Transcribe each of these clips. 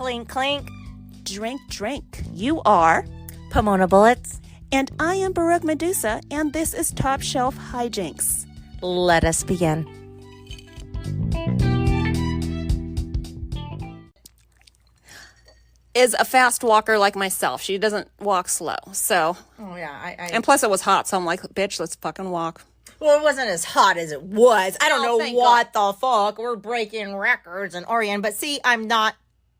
Clink, clink. Drink, drink. You are Pomona Bullitz. and I am Baroque Medusa, and this is Top Shelf Hijinks. Let us begin. Is a fast walker like myself. She doesn't walk slow. So, Oh, yeah. and plus it was hot, so I'm like, bitch, let's fucking walk. Well, it wasn't as hot as it was. I don't Oh, know thank what the fuck. We're breaking records in Oregon. But see, I'm not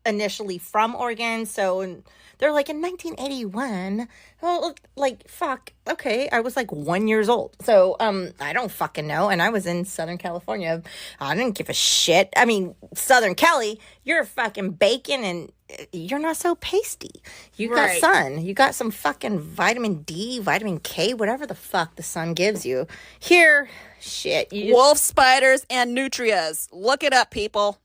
initially from Oregon, so they're like in 1981. Well, like, fuck. Okay, I was like 1 year old. So, I don't fucking know. And I was in Southern California. I didn't give a shit. I mean, Southern Cali, you're fucking bacon and you're not so pasty. You got Right. sun. You got some fucking vitamin D, vitamin K, whatever the fuck the sun gives you. Here, shit. You just, Wolf spiders and nutrias. Look it up, people.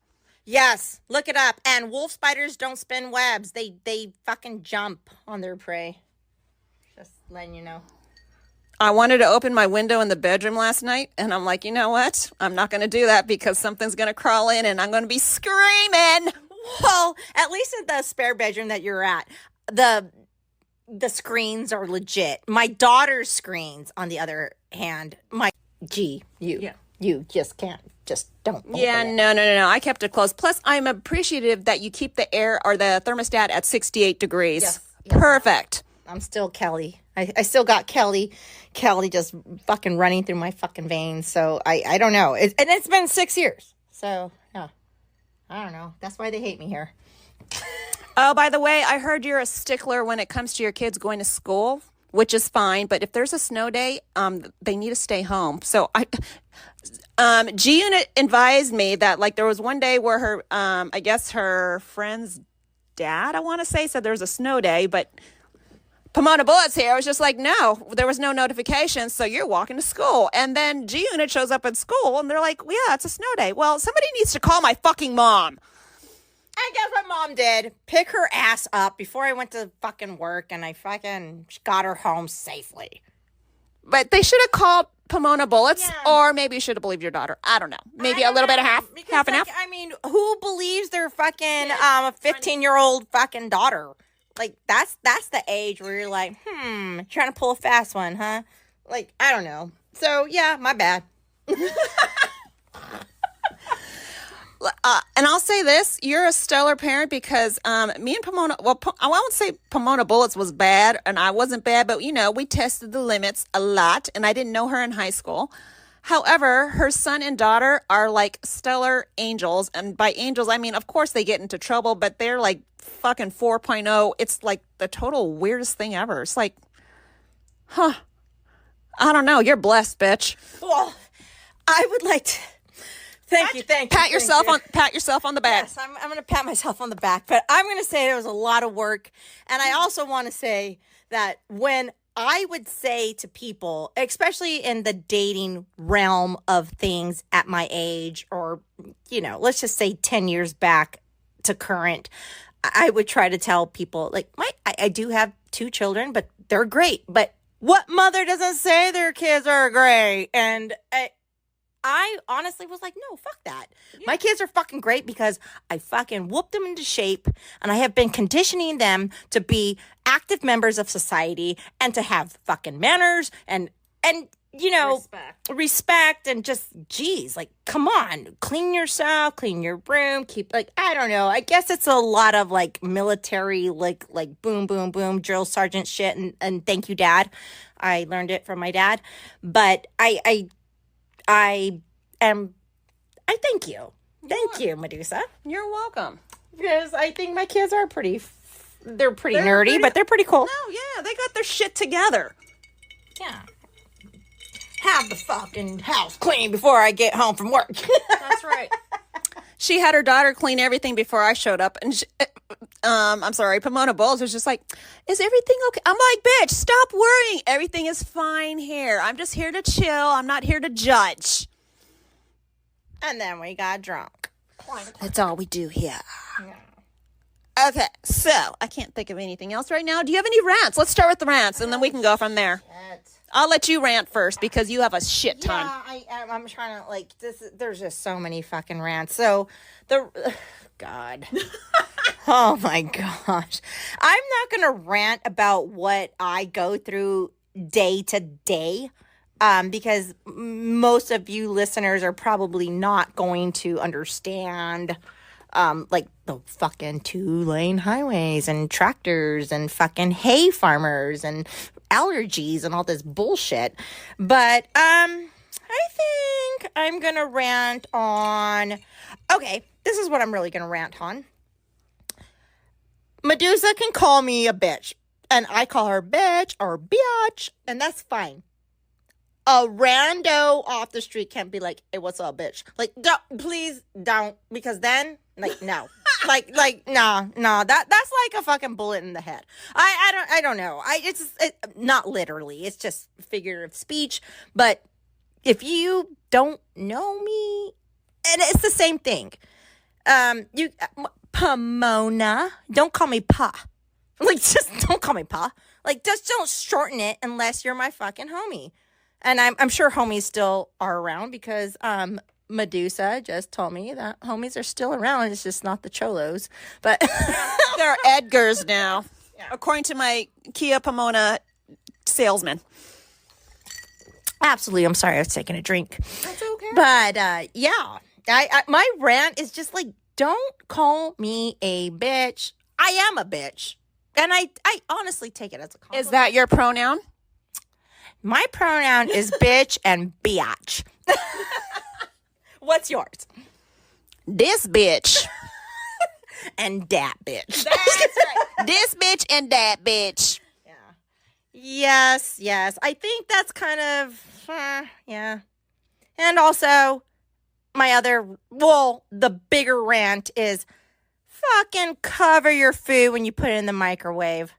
yes, look it up. And wolf spiders don't spin webs. They fucking jump on their prey. Just letting you know. I wanted to open my window in the bedroom last night, and I'm like, you know what? I'm not going to do that because something's going to crawl in and I'm going to be screaming. Well, at least in the spare bedroom that you're at, the screens are legit. My daughter's screens, on the other hand, you just can't, just don't. Yeah, open it. no. I kept it closed. Plus, I'm appreciative that you keep the air or the thermostat at 68 degrees. Yes. Perfect. I'm still Kelly. I still got Kelly just fucking running through my fucking veins. So I don't know. And it's been 6 years. So yeah, I don't know. That's why they hate me here. Oh, by the way, I heard you're a stickler when it comes to your kids going to school, which is fine. But if there's a snow day, they need to stay home. So G Unit advised me that like there was one day where her, I guess her friend's dad, I want to say, said there was a snow day, but Pomona Bullitz here. I was just like, no, there was no notification, so you're walking to school. And then G Unit shows up at school, and they're like, well, yeah, it's a snow day. Well, somebody needs to call my fucking mom. And guess what mom did? Pick her ass up before I went to fucking work, and I fucking got her home safely. But they should have called Pomona Bullitz, Yeah. or maybe you should have believed your daughter. I don't know. Maybe a little bit of half and half. I mean, who believes their fucking 15-year-old fucking daughter? Like that's the age where you're like, trying to pull a fast one, huh? Like, I don't know. So yeah, my bad. And I'll say this, you're a stellar parent because me and Pomona, well, I won't say Pomona Bullitz was bad and I wasn't bad, but you know, we tested the limits a lot and I didn't know her in high school. However, her son and daughter are like stellar angels. And by angels, I mean, of course they get into trouble, but they're like fucking 4.0. It's like the total weirdest thing ever. It's like, I don't know. You're blessed, bitch. Well, I would like to thank you. Pat yourself on the back. Yes, I'm going to pat myself on the back, but I'm going to say there was a lot of work. And I also want to say that when I would say to people, especially in the dating realm of things at my age, or, you know, let's just say 10 years back to current, I would try to tell people, like, I do have 2 children, but they're great. But what mother doesn't say their kids are great? And I honestly was like, no, fuck that. Yeah. My kids are fucking great because I fucking whooped them into shape and I have been conditioning them to be active members of society and to have fucking manners and you know, respect and just, geez, like, come on, clean yourself, clean your room, keep, like, I don't know. I guess it's a lot of like military, like boom, boom, boom, drill sergeant shit. And thank you, Dad. I learned it from my dad, but I thank you. Thank you, Medusa. You're welcome. Because I think my kids are they're pretty nerdy, but they're pretty cool. No, yeah, they got their shit together. Yeah. Have the fucking house clean before I get home from work. That's right. She had her daughter clean everything before I showed up. And I'm sorry, Pomona Bullitz was just like, is everything okay? I'm like, bitch, stop worrying. Everything is fine here. I'm just here to chill. I'm not here to judge. And then we got drunk. That's all we do here. Yeah. Okay, so I can't think of anything else right now. Do you have any rants? Let's start with the rants, and then we can go from there. I'll let you rant first because you have a shit ton. Yeah, I'm trying to, like, there's just so many fucking rants. So, God. Oh, my gosh. I'm not going to rant about what I go through day to day. Because most of you listeners are probably not going to understand, like the fucking 2-lane highways and tractors and fucking hay farmers and allergies and all this bullshit. But, I think I'm gonna rant on, okay, this is what I'm really gonna rant on. Medusa can call me a bitch, and I call her bitch or biatch, and that's fine. A rando off the street can't be like, hey, what's up, bitch? Like, please don't, because then, like, no. like, no, that's like a fucking bullet in the head. I don't know. It's not literally, it's just figurative speech, but if you don't know me, and it's the same thing. Pomona, don't call me Pa. Like, just don't call me Pa. Like, just don't shorten it unless you're my fucking homie. And I'm sure homies still are around because Medusa just told me that homies are still around. It's just not the cholos. But they're Edgars now, according to my Kia Pomona salesman. Absolutely. I'm sorry. I was taking a drink. That's okay. But yeah, my rant is just like, don't call me a bitch. I am a bitch. And I honestly take it as a compliment. Is that your pronoun? My pronoun is bitch and biatch. What's yours? This bitch. And that bitch. That's right. This bitch and that bitch. Yeah. Yes. I think that's kind of, yeah. And also, the bigger rant is fucking cover your food when you put it in the microwave.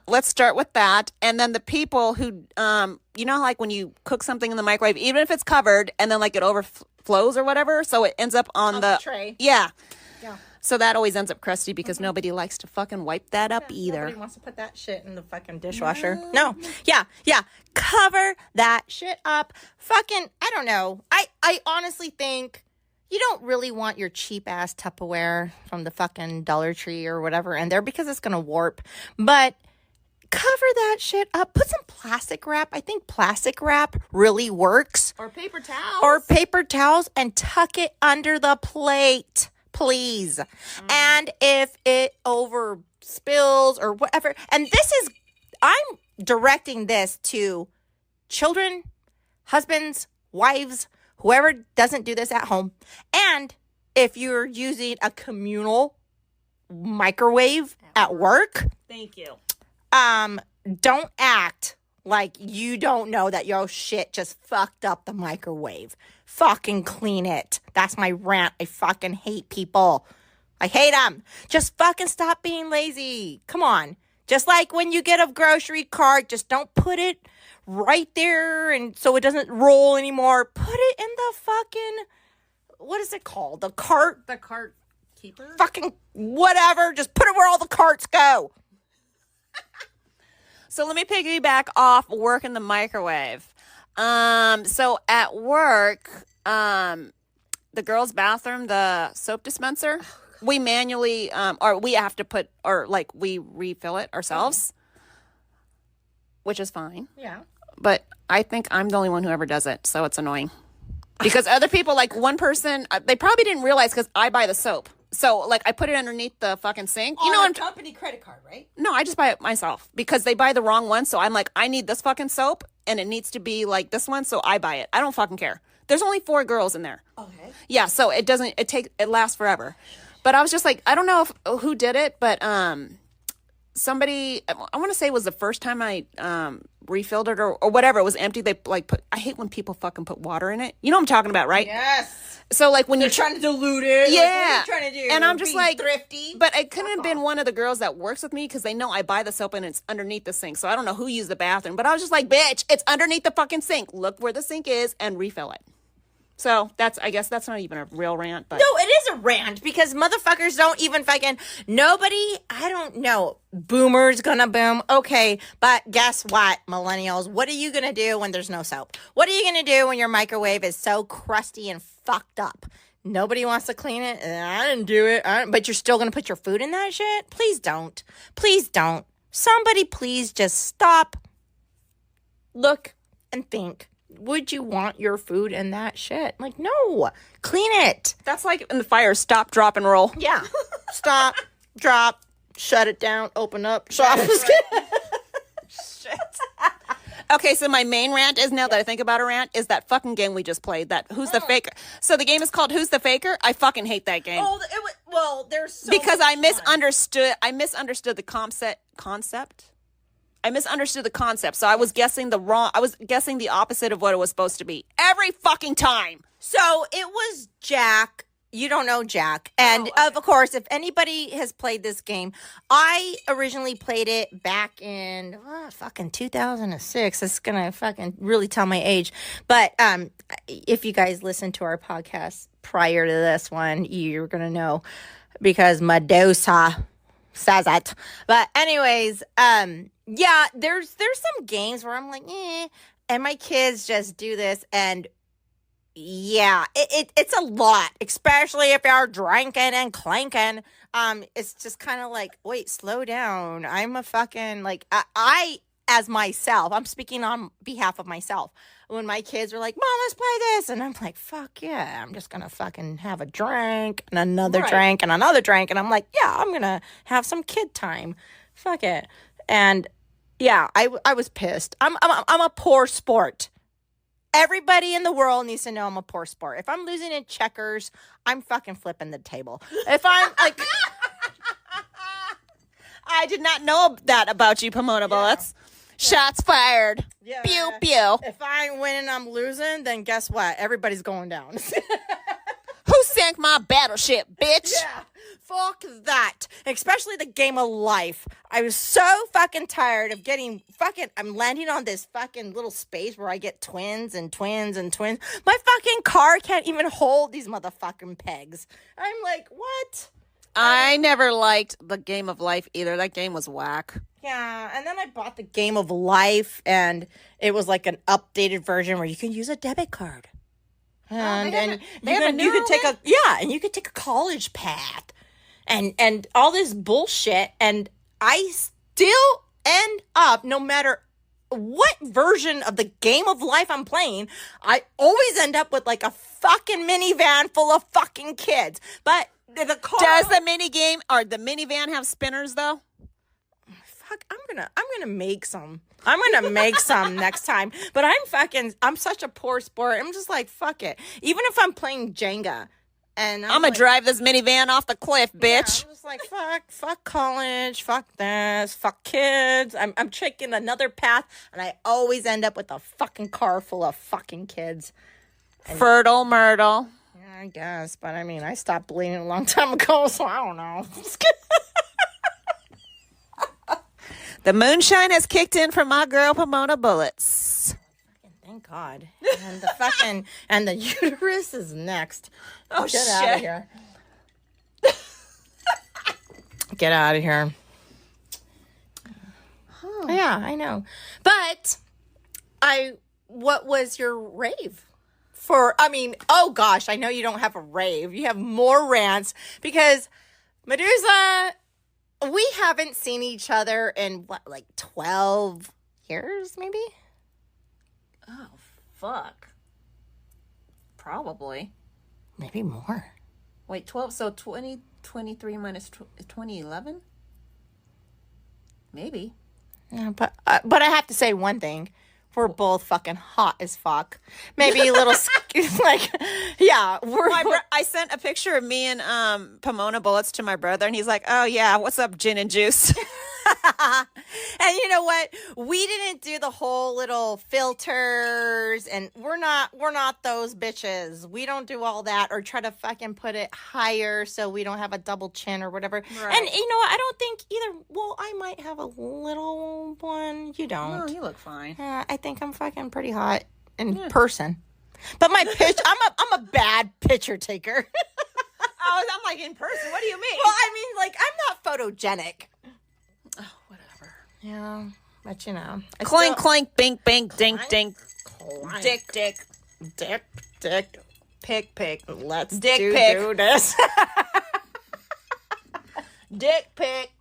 Let's start with that. And then the people who, you know, like when you cook something in the microwave, even if it's covered and then like it overflows or whatever, so it ends up on the tray. Yeah. So that always ends up crusty because nobody likes to fucking wipe that up either. Nobody wants to put that shit in the fucking dishwasher. No. Yeah. Cover that shit up. Fucking, I don't know. I honestly think you don't really want your cheap ass Tupperware from the fucking Dollar Tree or whatever in there because it's going to warp. But cover that shit up. Put some plastic wrap. I think plastic wrap really works. Or paper towels. And tuck it under the plate, please. And if it over spills or whatever, and I'm directing this to children, husbands, wives, whoever doesn't do this at home. And if you're using a communal microwave at work, thank you. Don't act like you don't know that your shit just fucked up the microwave. Fucking clean it. That's my rant. I fucking hate people. I hate them. Just fucking stop being lazy. Come on. Just like when you get a grocery cart, just don't put it right there and so it doesn't roll anymore. Put it in the fucking, what is it called? The cart keeper? Fucking whatever. Just put it where all the carts go. So let me piggyback off work in the microwave. So at work, the girls' bathroom, the soap dispenser, we manually, or we have to put, or like we refill it ourselves, which is fine. Yeah. But I think I'm the only one who ever does it, so it's annoying. Because other people, like one person, they probably didn't realize because I buy the soap. So, like, I put it underneath the fucking sink. You know, on a company credit card, right? No, I just buy it myself because they buy the wrong one. So I'm like, I need this fucking soap, and it needs to be like this one. So I buy it. I don't fucking care. There's only 4 girls in there. Okay. Yeah, so it lasts forever. But I was just like, I don't know who did it, but somebody, I want to say it was the first time I refilled it or whatever. It was empty. They like I hate when people fucking put water in it. You know what I'm talking about, right? Yes. So like when you're trying to dilute it. Yeah. Like, what are you trying to do? And I'm just like thrifty. But it couldn't have been one of the girls that works with me because they know I buy the soap and it's underneath the sink. So I don't know who used the bathroom. But I was just like, bitch, it's underneath the fucking sink. Look where the sink is and refill it. So I guess that's not even a real rant, but No, it is a rant because motherfuckers don't even fucking, nobody, I don't know, boomers gonna boom. Okay, but guess what, millennials? What are you gonna do when there's no soap? What are you gonna do when your microwave is so crusty and fucked up? Nobody wants to clean it. I didn't do it. But you're still gonna put your food in that shit? Please don't. Please don't. Somebody please just stop, look, and think. Would you want your food in that shit? Like, no, clean it. that's like in the fire, stop, drop, and roll. Yeah. Stop, drop, shut it down, open up, shut. Shit. Okay, so my main rant is, now that I think about a rant, is that fucking game we just played, that Who's the Faker. So the game is called Who's the Faker? I fucking hate that game. Oh, well, there's so because much I misunderstood the concept. I misunderstood the concept, so I was guessing the opposite of what it was supposed to be every fucking time. So it was Jack. You don't know Jack. And of course, if anybody has played this game, I originally played it back in fucking 2006. It's going to fucking really tell my age. But if you guys listen to our podcast prior to this one, you're going to know because Medusa says it. But anyways, yeah, there's some games where I'm like, and my kids just do this, and yeah, it's a lot, especially if you're drinking and clanking. It's just kind of like, wait, slow down. I'm a fucking, like, I as myself, I'm speaking on behalf of myself. When my kids were like, Mom, let's play this. And I'm like, fuck yeah, I'm just going to fucking have a drink and another drink and another drink. And I'm like, yeah, I'm going to have some kid time. Fuck it. And yeah, I was pissed. I'm a poor sport. Everybody in the world needs to know I'm a poor sport. If I'm losing in checkers, I'm fucking flipping the table. If I'm like... I did not know that about you, Pomona Bullets. Shots fired. Yeah. Pew, pew. If I ain't winning, I'm losing, then guess what? Everybody's going down. Who sank my battleship, bitch? Yeah. Fuck that. Especially the game of life. I was so fucking tired of getting I'm landing on this fucking little space where I get twins and twins and twins. My fucking car can't even hold these motherfucking pegs. I'm like, what? I never liked the game of life either. That game was whack. Yeah, and then I bought the game of life, and it was like an updated version where you can use a debit card. And you could take a college path and all this bullshit, and I still end up, no matter what version of the game of life I'm playing, I always end up with like a fucking minivan full of fucking kids. But the car... Does the minivan have spinners though? Fuck, I'm gonna make some. I'm gonna make some next time. But I'm such a poor sport. I'm just like, fuck it. Even if I'm playing Jenga, and I'm gonna drive this minivan off the cliff, bitch. Yeah, I'm just like, fuck college, fuck this, fuck kids. I'm taking another path, and I always end up with a fucking car full of fucking kids. Fertile Myrtle. Yeah, I guess, but I mean, I stopped bleeding a long time ago, so I don't know. The moonshine has kicked in for my girl Pomona Bullets. Thank God. And the uterus is next. Oh, Get out of here. Get out of here. Huh. Yeah, I know. But what was your rave? Oh gosh, I know you don't have a rave. You have more rants because Medusa, we haven't seen each other in 12 years, maybe? Oh, fuck. Probably. Maybe more. Wait, 12, so 2023 minus 2011? Maybe. Yeah, but I have to say one thing. We're both fucking hot as fuck. Maybe a little, yeah. I sent a picture of me and Pomona Bullets to my brother, and he's like, oh, yeah, what's up, gin and juice? And you know what? We didn't do the whole little filters, and we're not those bitches. We don't do all that or try to fucking put it higher so we don't have a double chin or whatever. Right. And you know what? I don't think either. Well, I might have a little one. You don't. No, you look fine. I think I'm fucking pretty hot in person. But my pitch, I'm a bad picture taker. Oh, I'm like in person. What do you mean? Well, I mean, like, I'm not photogenic. Oh, whatever. Yeah, but you know. Clink, clink, bink, bink, dink, dink. Clank. Dick, dick. Dick. Pick, pick. Let's Dick do pic. this. Dick pic.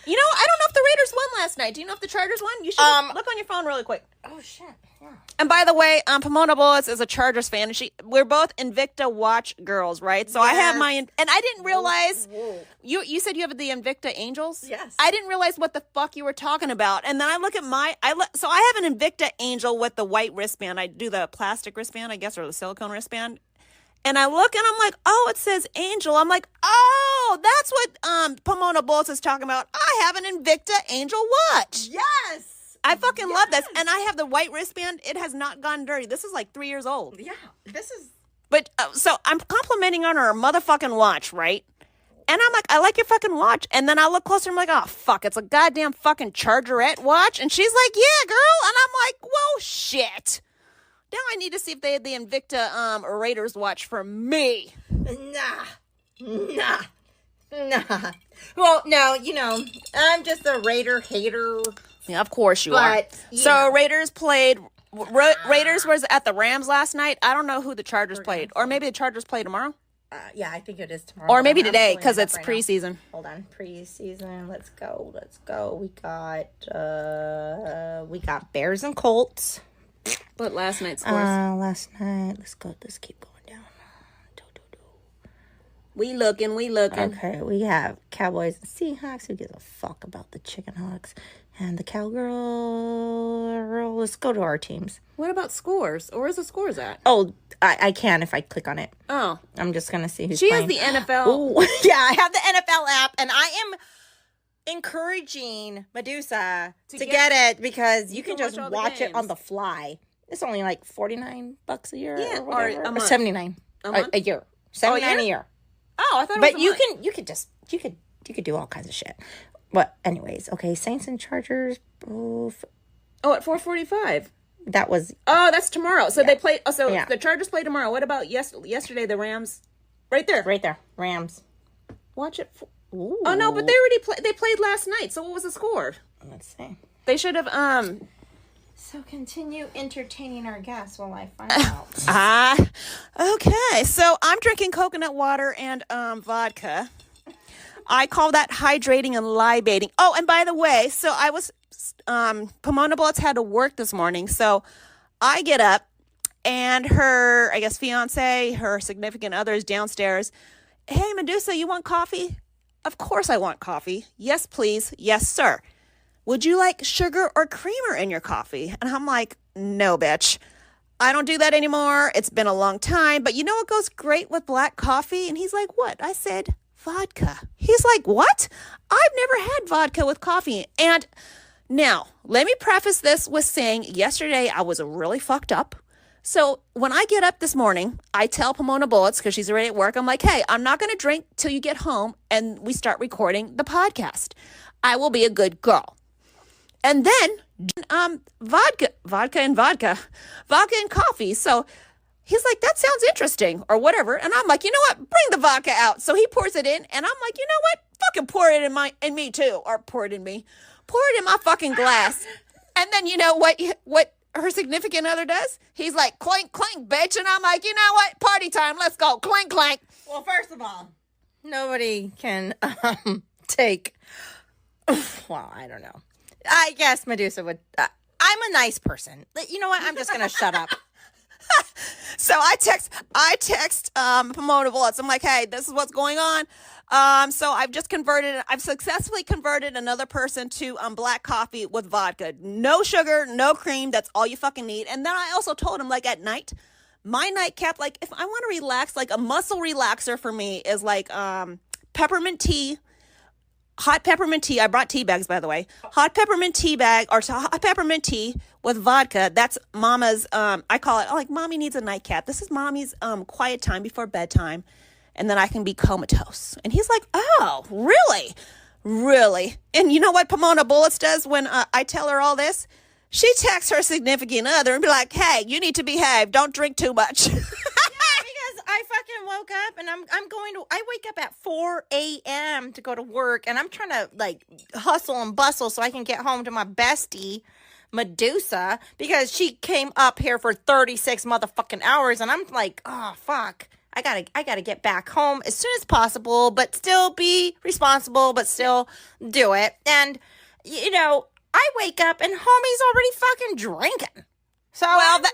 You know, I don't know if the Raiders won last night. Do you know if the Chargers won? You should look on your phone really quick. Oh, shit. Yeah. And by the way, Pomona Bullets is a Chargers fan. And we're both Invicta Watch girls, right? So I have my, and I didn't realize, you said you have the Invicta Angels? Yes. I didn't realize what the fuck you were talking about. And then I look at so I have an Invicta Angel with the white wristband. I do the plastic wristband, I guess, or the silicone wristband. And I look and I'm like, oh, it says Angel. I'm like, oh, that's what Pomona Bullets is talking about. I have an Invicta Angel watch. Yes. I fucking love this. And I have the white wristband. It has not gone dirty. This is like 3 years old. Yeah, this is... But, so I'm complimenting on her motherfucking watch, right? And I'm like, I like your fucking watch. And then I look closer and I'm like, oh, fuck, it's a goddamn fucking Chargerette watch. And she's like, yeah, girl. And I'm like, whoa, shit. Now I need to see if they had the Invicta Raiders watch for me. Nah. Well, no, you know, I'm just a Raider hater. Yeah, of course you are. So Raiders played. Raiders was at the Rams last night. I don't know who the Chargers played, or maybe the Chargers play tomorrow. Yeah, I think it is tomorrow. Or maybe today because it's preseason. Hold on, preseason. Let's go. We got Bears and Colts. What last night's scores? Last night. Let's go. Let's keep going down. We looking. Okay, we have Cowboys and Seahawks. Who gives a fuck about the Chicken Hawks and the Cowgirl? Let's go to our teams. What about scores? Or where's the scores at? Oh, I can if I click on it. Oh. I'm just going to see who's She playing. has the NFL. Ooh, yeah, I have the NFL app, and I am encouraging Medusa to get it because you can just watch it on the fly. It's only like $49 a year, or whatever, or a month. or $79 a year. $79 a year. Oh, I thought. But you could do all kinds of shit. But anyways, okay, Saints and Chargers. At 4:45. That was. Oh, that's tomorrow. So they play. Oh, so the Chargers play tomorrow. What about yesterday? The Rams. Right there. Rams. Watch it. Ooh. Oh no, but they already played. They played last night. So what was the score? Let's see. They should have. So continue entertaining our guests while I find out. Okay. So I'm drinking coconut water and vodka. I call that hydrating and libating. Oh, and by the way, so I was Pomona Bullets had to work this morning, so I get up and her, I guess, fiance, her significant other is downstairs. Hey, Medusa, you want coffee? Of course I want coffee. Yes, please. Yes, sir. Would you like sugar or creamer in your coffee? And I'm like, no, bitch. I don't do that anymore. It's been a long time. But you know what goes great with black coffee? And he's like, what? I said, vodka. He's like, what? I've never had vodka with coffee. And now, let me preface this with saying yesterday I was really fucked up. So when I get up this morning, I tell Pomona Bullets, because she's already at work, I'm like, hey, I'm not going to drink till you get home and we start recording the podcast. I will be a good girl. And then vodka and coffee. So he's like, that sounds interesting or whatever. And I'm like, you know what? Bring the vodka out. So he pours it in and I'm like, you know what? Fucking pour it in me too. Or pour it in me. Pour it in my fucking glass. And then you know what her significant other does? He's like, clink, clink, bitch. And I'm like, you know what? Party time. Let's go. Clink, clink. Well, first of all, nobody can take, well, I don't know. I guess Medusa would. I'm a nice person. You know what? I'm just gonna shut up. So I text Pomona Bullets. I'm like, hey, this is what's going on. So I've successfully converted another person to black coffee with vodka. No sugar, no cream. That's all you fucking need. And then I also told him, like, at night, my nightcap, like, if I want to relax, like a muscle relaxer for me is like peppermint tea. Hot peppermint tea. I brought tea bags, by the way. Hot peppermint tea bag or hot peppermint tea with vodka. That's Mama's. I call it like Mommy needs a nightcap. This is Mommy's quiet time before bedtime, and then I can be comatose. And he's like, oh, really, really? And you know what Pomona Bullets does when I tell her all this? She texts her significant other and be like, hey, you need to behave. Don't drink too much. Because I fucking woke up and I wake up at 4 a.m. to go to work, and I'm trying to like hustle and bustle so I can get home to my bestie, Medusa, because she came up here for 36 motherfucking hours, and I'm like, oh, fuck. I gotta get back home as soon as possible, but still be responsible, but still do it. And, you know, I wake up and homie's already fucking drinking. So,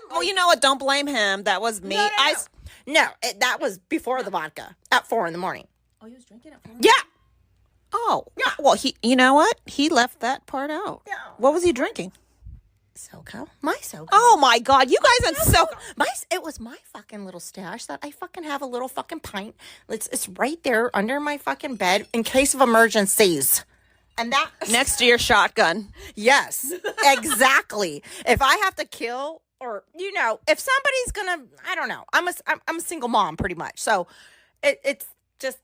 Well, you know what? Don't blame him. That was me. That was before the vodka at 4 a.m. Oh, he was drinking at 4? Yeah. Oh, yeah. Well, you know what? He left that part out. Yeah. What was he drinking? SoCo. My SoCo. Oh my God, you guys are so. It was my fucking little stash that I fucking have a little fucking pint. It's right there under my fucking bed in case of emergencies. And that Next to your shotgun. Yes, exactly. If I have to kill, or you know, if somebody's gonna, I don't know. I'm a single mom pretty much, so it's just,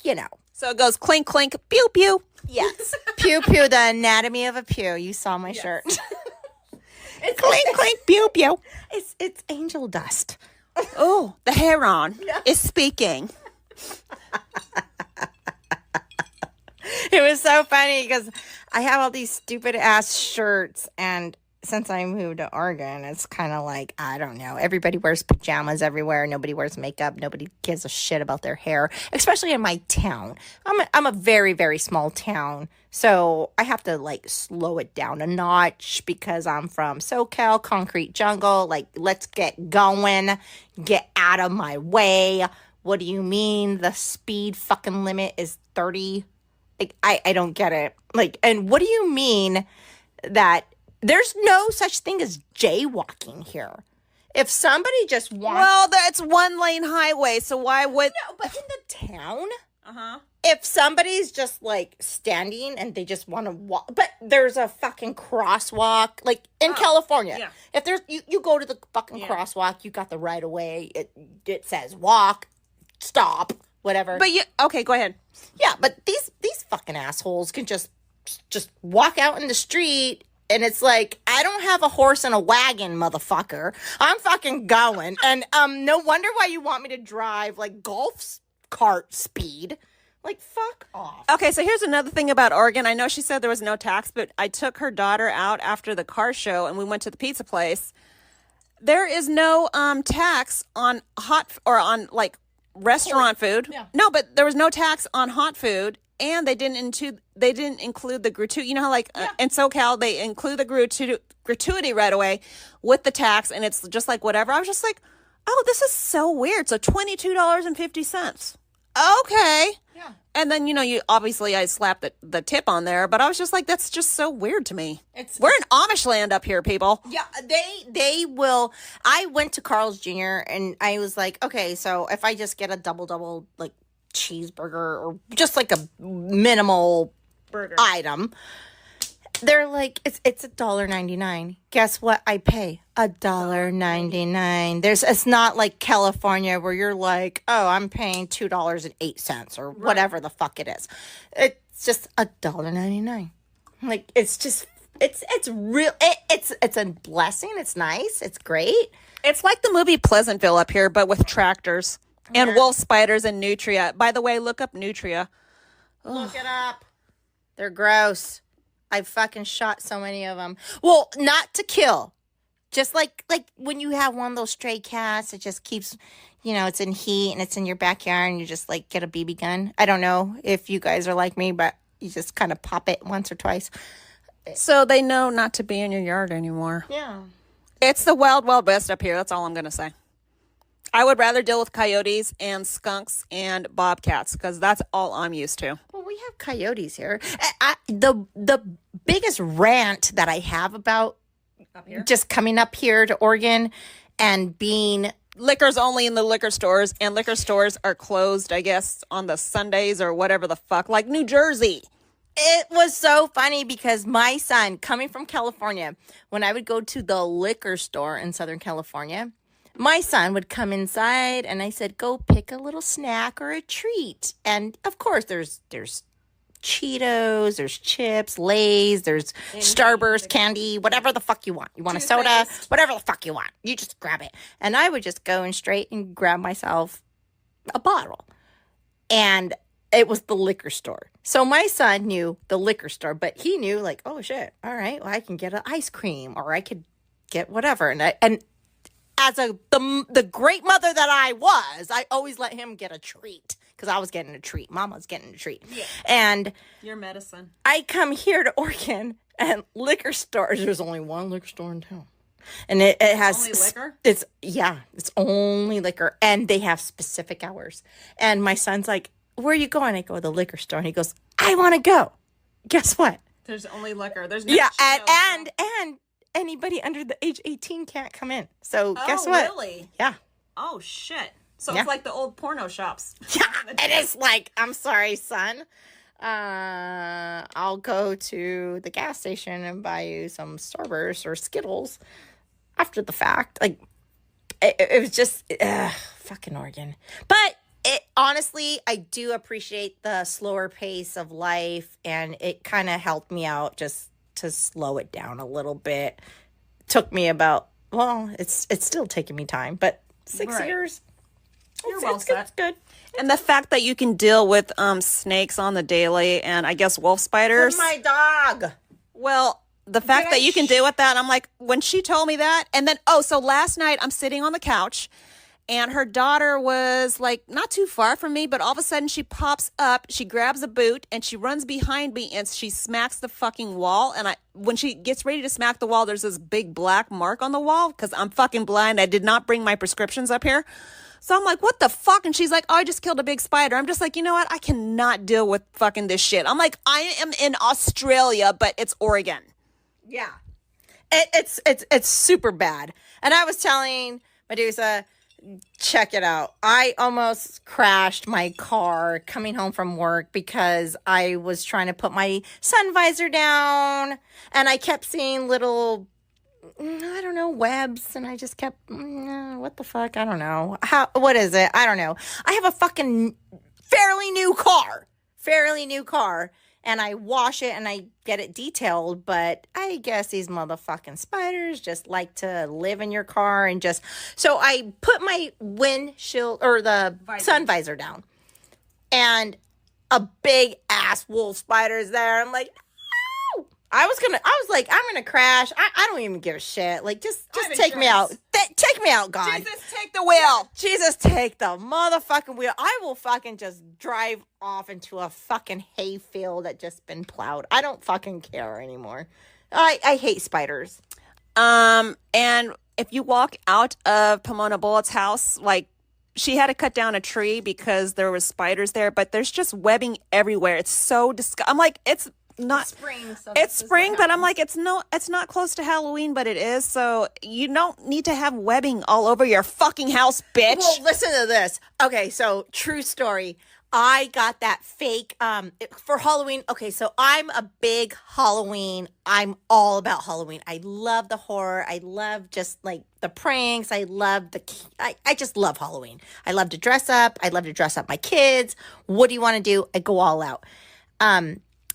you know. So it goes clink clink, pew pew. Yes, pew pew. The anatomy of a pew. You saw my shirt. It's clink clink, pew pew. It's angel dust. Oh, the heron is speaking. It was so funny because I have all these stupid ass shirts, and since I moved to Oregon, it's kind of like, I don't know, everybody wears pajamas everywhere. Nobody wears makeup. Nobody gives a shit about their hair, especially in my town. I'm a very, very small town, so I have to like slow it down a notch because I'm from SoCal, concrete jungle. Like, let's get going, get out of my way. What do you mean the speed fucking limit is 30? Like, I don't get it. Like, and what do you mean that there's no such thing as jaywalking here? If somebody just wants... Well, that's one lane highway, so why would... No, but in the town, if somebody's just like standing and they just want to walk, but there's a fucking crosswalk, like in California. Yeah. If there's, you go to the fucking crosswalk, you got the right of way. It says walk, stop, whatever. But okay, go ahead. Yeah, but these fucking assholes can just walk out in the street, and it's like, I don't have a horse and a wagon, motherfucker. I'm fucking going. And no wonder why you want me to drive like golf cart speed. Like, fuck off. Okay, so here's another thing about Oregon. I know she said there was no tax, but I took her daughter out after the car show, and we went to the pizza place. There is no tax on hot or on like restaurant food. Yeah. No, but there was no tax on hot food, and they didn't include the gratuity. You know how like in SoCal they include the gratuity right away with the tax, and it's just like whatever. I was just like, oh, this is so weird. So $22.50. Okay. Yeah. And then, I slapped the tip on there, but I was just like, that's just so weird to me. We're in Amish land up here, people. Yeah, they will. I went to Carl's Jr. and I was like, okay, so if I just get a double like cheeseburger or just like a minimal Burger item, they're like, it's $1.99. Guess what? I pay $1.99. It's not like California where you're like, oh, I'm paying $2.08 or whatever the fuck it is. It's just $1.99. Like, it's just, it's real. It's a blessing. It's nice. It's great. It's like the movie Pleasantville up here, but with tractors and wolf spiders and nutria. By the way, look up nutria. Look it up. They're gross. I've fucking shot so many of them. Well, not to kill. Just like when you have one of those stray cats, it just keeps, it's in heat and it's in your backyard and you just like get a BB gun. I don't know if you guys are like me, but you just kind of pop it once or twice. So they know not to be in your yard anymore. Yeah. It's the wild, wild west up here. That's all I'm going to say. I would rather deal with coyotes and skunks and bobcats because that's all I'm used to. Well, we have coyotes here. The biggest rant that I have about just coming up here to Oregon and being... Liquor's only in the liquor stores, and liquor stores are closed, I guess, on the Sundays or whatever the fuck, like New Jersey. It was so funny because my son, coming from California, when I would go to the liquor store in Southern California, my son would come inside and I said, go pick a little snack or a treat. And of course, there's Cheetos, there's chips, Lay's, there's Starburst candy, whatever the fuck you want. You want a soda, whatever the fuck you want. You just grab it. And I would just go in straight and grab myself a bottle. And it was the liquor store. So my son knew the liquor store, but he knew like, oh shit, all right, well, I can get an ice cream or I could get whatever. And as the great mother that I was, I always let him get a treat because I was getting a treat. Mama was getting a treat. Yeah. And your medicine. I come here to Oregon and liquor stores. There's only one liquor store in town. And it has only liquor? It's only liquor. And they have specific hours. And my son's like, where are you going? I go to the liquor store. And he goes, I want to go. Guess what? There's only liquor. There's no and anybody under the age 18 can't come in. So guess what? Oh, really? Yeah. Oh, shit. So it's like the old porno shops. Yeah, it is like, I'm sorry, son. I'll go to the gas station and buy you some Starburst or Skittles after the fact. Like, it was just, fucking Oregon. But honestly, I do appreciate the slower pace of life, and it kind of helped me out just to slow it down a little bit. Took me about, it's still taking me time, but 6 years. You're well set. It's good. And the fact that you can deal with snakes on the daily and I guess wolf spiders. My dog. Well, the fact that you can deal with that, I'm like, when she told me that, and then, so last night I'm sitting on the couch and her daughter was like not too far from me, but all of a sudden she pops up, she grabs a boot and she runs behind me and she smacks the fucking wall. And when she gets ready to smack the wall, there's this big black mark on the wall because I'm fucking blind. I did not bring my prescriptions up here. So I'm like, what the fuck? And she's like, I just killed a big spider. I'm just like, you know what? I cannot deal with fucking this shit. I'm like, I am in Australia, but it's Oregon. Yeah. It's super bad. And I was telling Medusa, check it out. I almost crashed my car coming home from work because I was trying to put my sun visor down and I kept seeing little, I don't know, webs, and I just kept, what the fuck? I don't know. What is it? I don't know. I have a fucking fairly new car, and I wash it and I get it detailed, but I guess these motherfucking spiders just like to live in your car and just, so I put my windshield or the sun visor down, and a big ass wolf spider is there. I'm like, I was like, I'm gonna crash. I don't even give a shit. Like, just take me out. Take me out, God. Jesus, take the wheel. Jesus, take the motherfucking wheel. I will fucking just drive off into a fucking hayfield that just been plowed. I don't fucking care anymore. I hate spiders. And if you walk out of PAHMOANH Bulitz's house, like, she had to cut down a tree because there was spiders there, but there's just webbing everywhere. It's so disgusting. I'm like, it's not spring. So it's spring, but I'm like, it's not close to Halloween, but it is. So you don't need to have webbing all over your fucking house, bitch. Well, listen to this. Okay, so true story. I got that fake for Halloween. Okay, so I'm a big Halloween. I'm all about Halloween. I love the horror. I love just like the pranks. I just love Halloween. I love to dress up. I love to dress up my kids. What do you want to do? I go all out.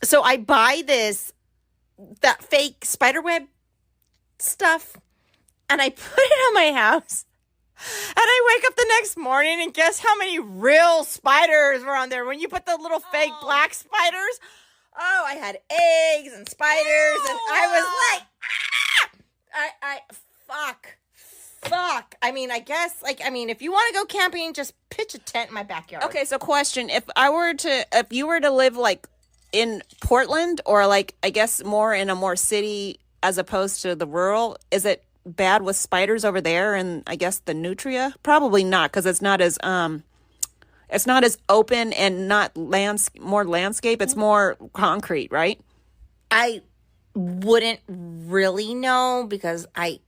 So I buy that fake spiderweb stuff, and I put it on my house. And I wake up the next morning, and guess how many real spiders were on there? When you put the little fake black spiders, I had eggs and spiders, and I was like, fuck. I mean, I guess, if you want to go camping, just pitch a tent in my backyard. Okay, so question: if you were to live like in Portland, or like, I guess more in a more city as opposed to the rural, is it bad with spiders over there? And I guess the nutria, probably not, because it's not as open and not more landscape. It's more concrete, right? I wouldn't really know because I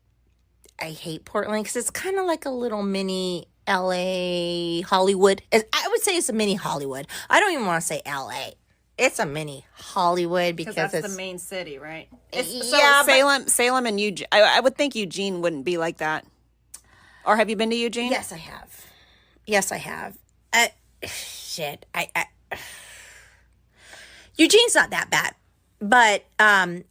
hate Portland because it's kind of like a little mini LA Hollywood. I would say it's a mini Hollywood. I don't even want to say LA. It's a mini Hollywood because that's it's the main city, right? Salem and Eugene. I would think Eugene wouldn't be like that. Or have you been to Eugene? Yes, I have. Shit. Eugene's not that bad. But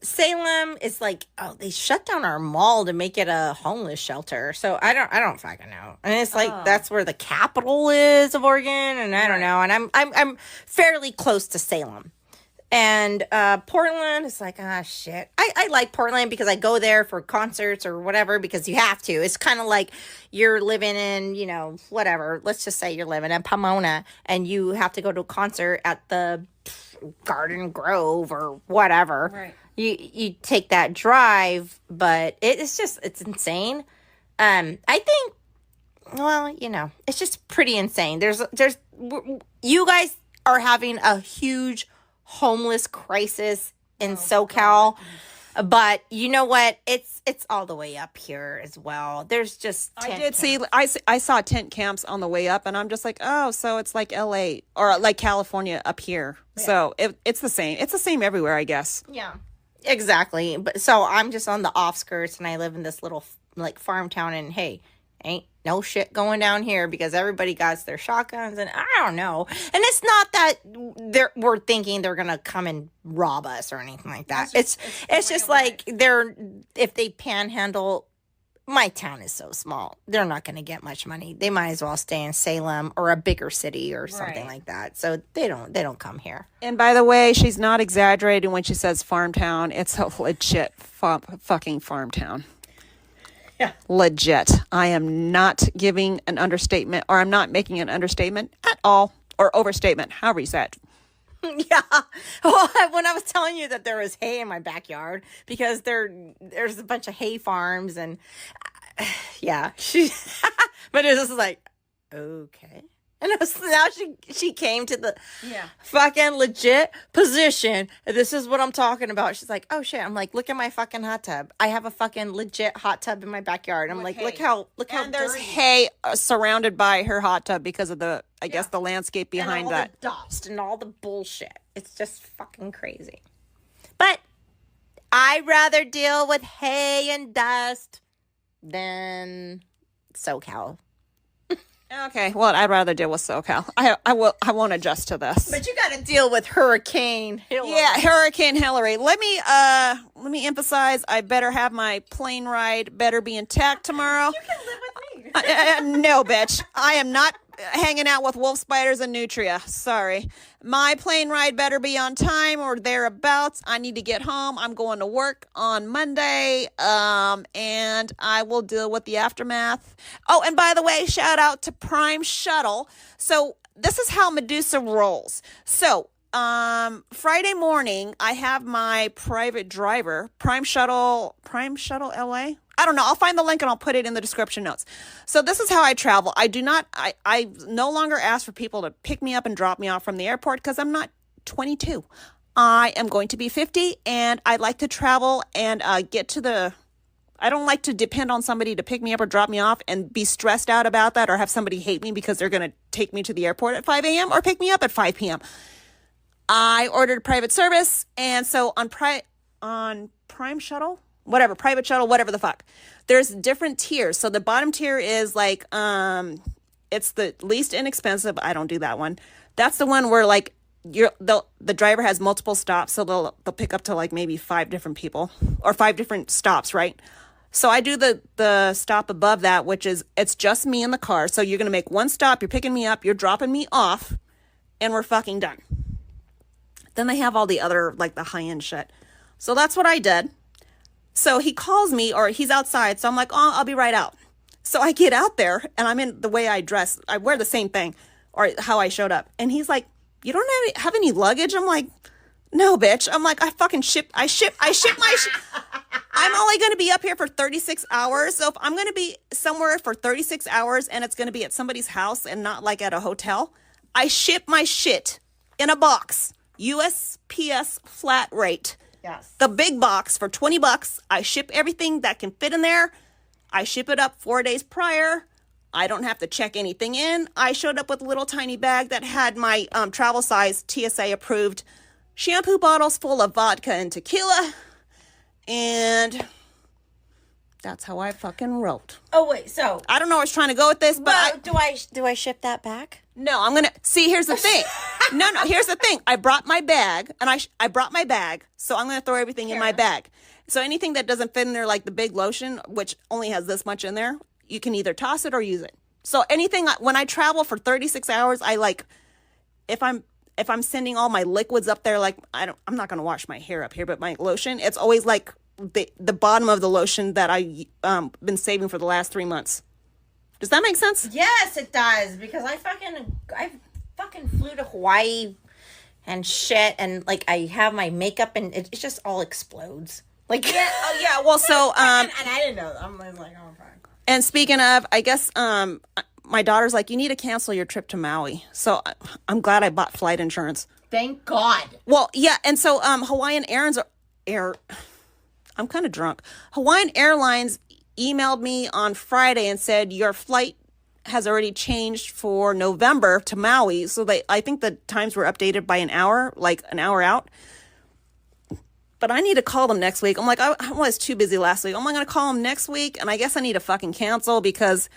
Salem is like, oh, they shut down our mall to make it a homeless shelter. So I don't fucking know. And it's like that's where the capital is of Oregon, and I don't know. And I'm fairly close to Salem. And Portland is like, shit. I like Portland because I go there for concerts or whatever because you have to. It's kind of like you're living in, whatever. Let's just say you're living in Pomona and you have to go to a concert at the Garden Grove or whatever. Right. You take that drive, but it's insane. I think, well, it's just pretty insane. There's you guys are having a huge homeless crisis in SoCal. God. But you know what? It's all the way up here as well. There's just I saw tent camps on the way up, and I'm just like, oh, so it's like LA or like California up here. Yeah. So it's the same. It's the same everywhere, I guess. Yeah, exactly. But so I'm just on the offskirts, and I live in this little like farm town, and hey, ain't no shit going down here because everybody got their shotguns, and I don't know. And it's not that we're thinking they're gonna come and rob us or anything like that. It's just like if they panhandle. My town is so small; they're not gonna get much money. They might as well stay in Salem or a bigger city or something like that. So they don't come here. And by the way, she's not exaggerating when she says farm town. It's a legit fucking farm town. Yeah. Legit. I am not giving an understatement, or I'm not making an understatement at all, or overstatement, however you say it. Yeah. Well, when I was telling you that there was hay in my backyard, because there's a bunch of hay farms, and yeah, but it was just like, okay. And now she came to the fucking legit position. This is what I'm talking about. She's like, oh shit. I'm like, look at my fucking hot tub. I have a fucking legit hot tub in my backyard. I'm like, hay. look how and there's dirty. Hay surrounded by her hot tub because of the guess the landscape behind and all that. The dust and all the bullshit. It's just fucking crazy. But I'd rather deal with hay and dust than SoCal. Okay, well, I'd rather deal with SoCal. I won't adjust to this. But you got to deal with Hurricane Hillary. Yeah, Hurricane Hillary. Let me emphasize. I better have my plane ride. Better be intact tomorrow. You can live with me. No, bitch. I am not hanging out with wolf spiders and nutria. Sorry. My plane ride better be on time or thereabouts. I need to get home. I'm going to work on Monday, and I will deal with the aftermath. Oh, and by the way, shout out to Prime Shuttle. So this is how Medusa rolls. So Friday morning, I have my private driver, Prime Shuttle LA. I don't know. I'll find the link and I'll put it in the description notes. So this is how I travel. I no longer ask for people to pick me up and drop me off from the airport because I'm not 22. I am going to be 50, and I like to travel and I don't like to depend on somebody to pick me up or drop me off and be stressed out about that or have somebody hate me because they're going to take me to the airport at 5 a.m. or pick me up at 5 p.m. I ordered private service, and so on Prime Shuttle, whatever, private shuttle, whatever the fuck, there's different tiers. So the bottom tier is like, it's the least inexpensive. I don't do that one. That's the one where like the driver has multiple stops. So they'll pick up to like maybe 5 different people or 5 different stops. Right. So I do the stop above that, which is, it's just me in the car. So you're going to make one stop. You're picking me up. You're dropping me off, and we're fucking done. Then they have all the other, like the high end shit. So that's what I did. So he calls me, or he's outside. So I'm like, oh, I'll be right out. So I get out there, and I'm in the way I dress. I wear the same thing, or how I showed up. And he's like, you don't have any luggage? I'm like, no, bitch. I'm like, I ship my I'm only going to be up here for 36 hours. So if I'm going to be somewhere for 36 hours and it's going to be at somebody's house and not like at a hotel, I ship my shit in a box, USPS flat rate. Yes. The big box for $20. I ship everything that can fit in there. I ship it up 4 days prior. I don't have to check anything in. I showed up with a little tiny bag that had my travel size TSA approved shampoo bottles full of vodka and tequila. And that's how I fucking wrote. Oh, wait, so I don't know where I was trying to go with this, but do I ship that back? No, I'm going to see, here's the thing. No. Here's the thing. I brought my bag, and I brought my bag, so I'm going to throw everything in my bag. So anything that doesn't fit in there, like the big lotion, which only has this much in there, you can either toss it or use it. So anything, when I travel for 36 hours, I like, if I'm sending all my liquids up there, like I'm not going to wash my hair up here, but my lotion, it's always like the bottom of the lotion that I been saving for the last 3 months. Does that make sense? Yes, it does, because I fucking flew to Hawaii and shit, and like I have my makeup and it just all explodes. Like yeah. Well, so and I didn't know. I'm like, oh fuck. And speaking of, I guess my daughter's like, you need to cancel your trip to Maui. So I'm glad I bought flight insurance. Thank God. Well, yeah, and so Hawaiian I'm kind of drunk. Hawaiian Airlines emailed me on Friday and said your flight has already changed for November to Maui. So I think the times were updated by an hour, like an hour out. But I need to call them next week. I'm like, I was too busy last week. I'm going to call them next week, and I guess I need to fucking cancel because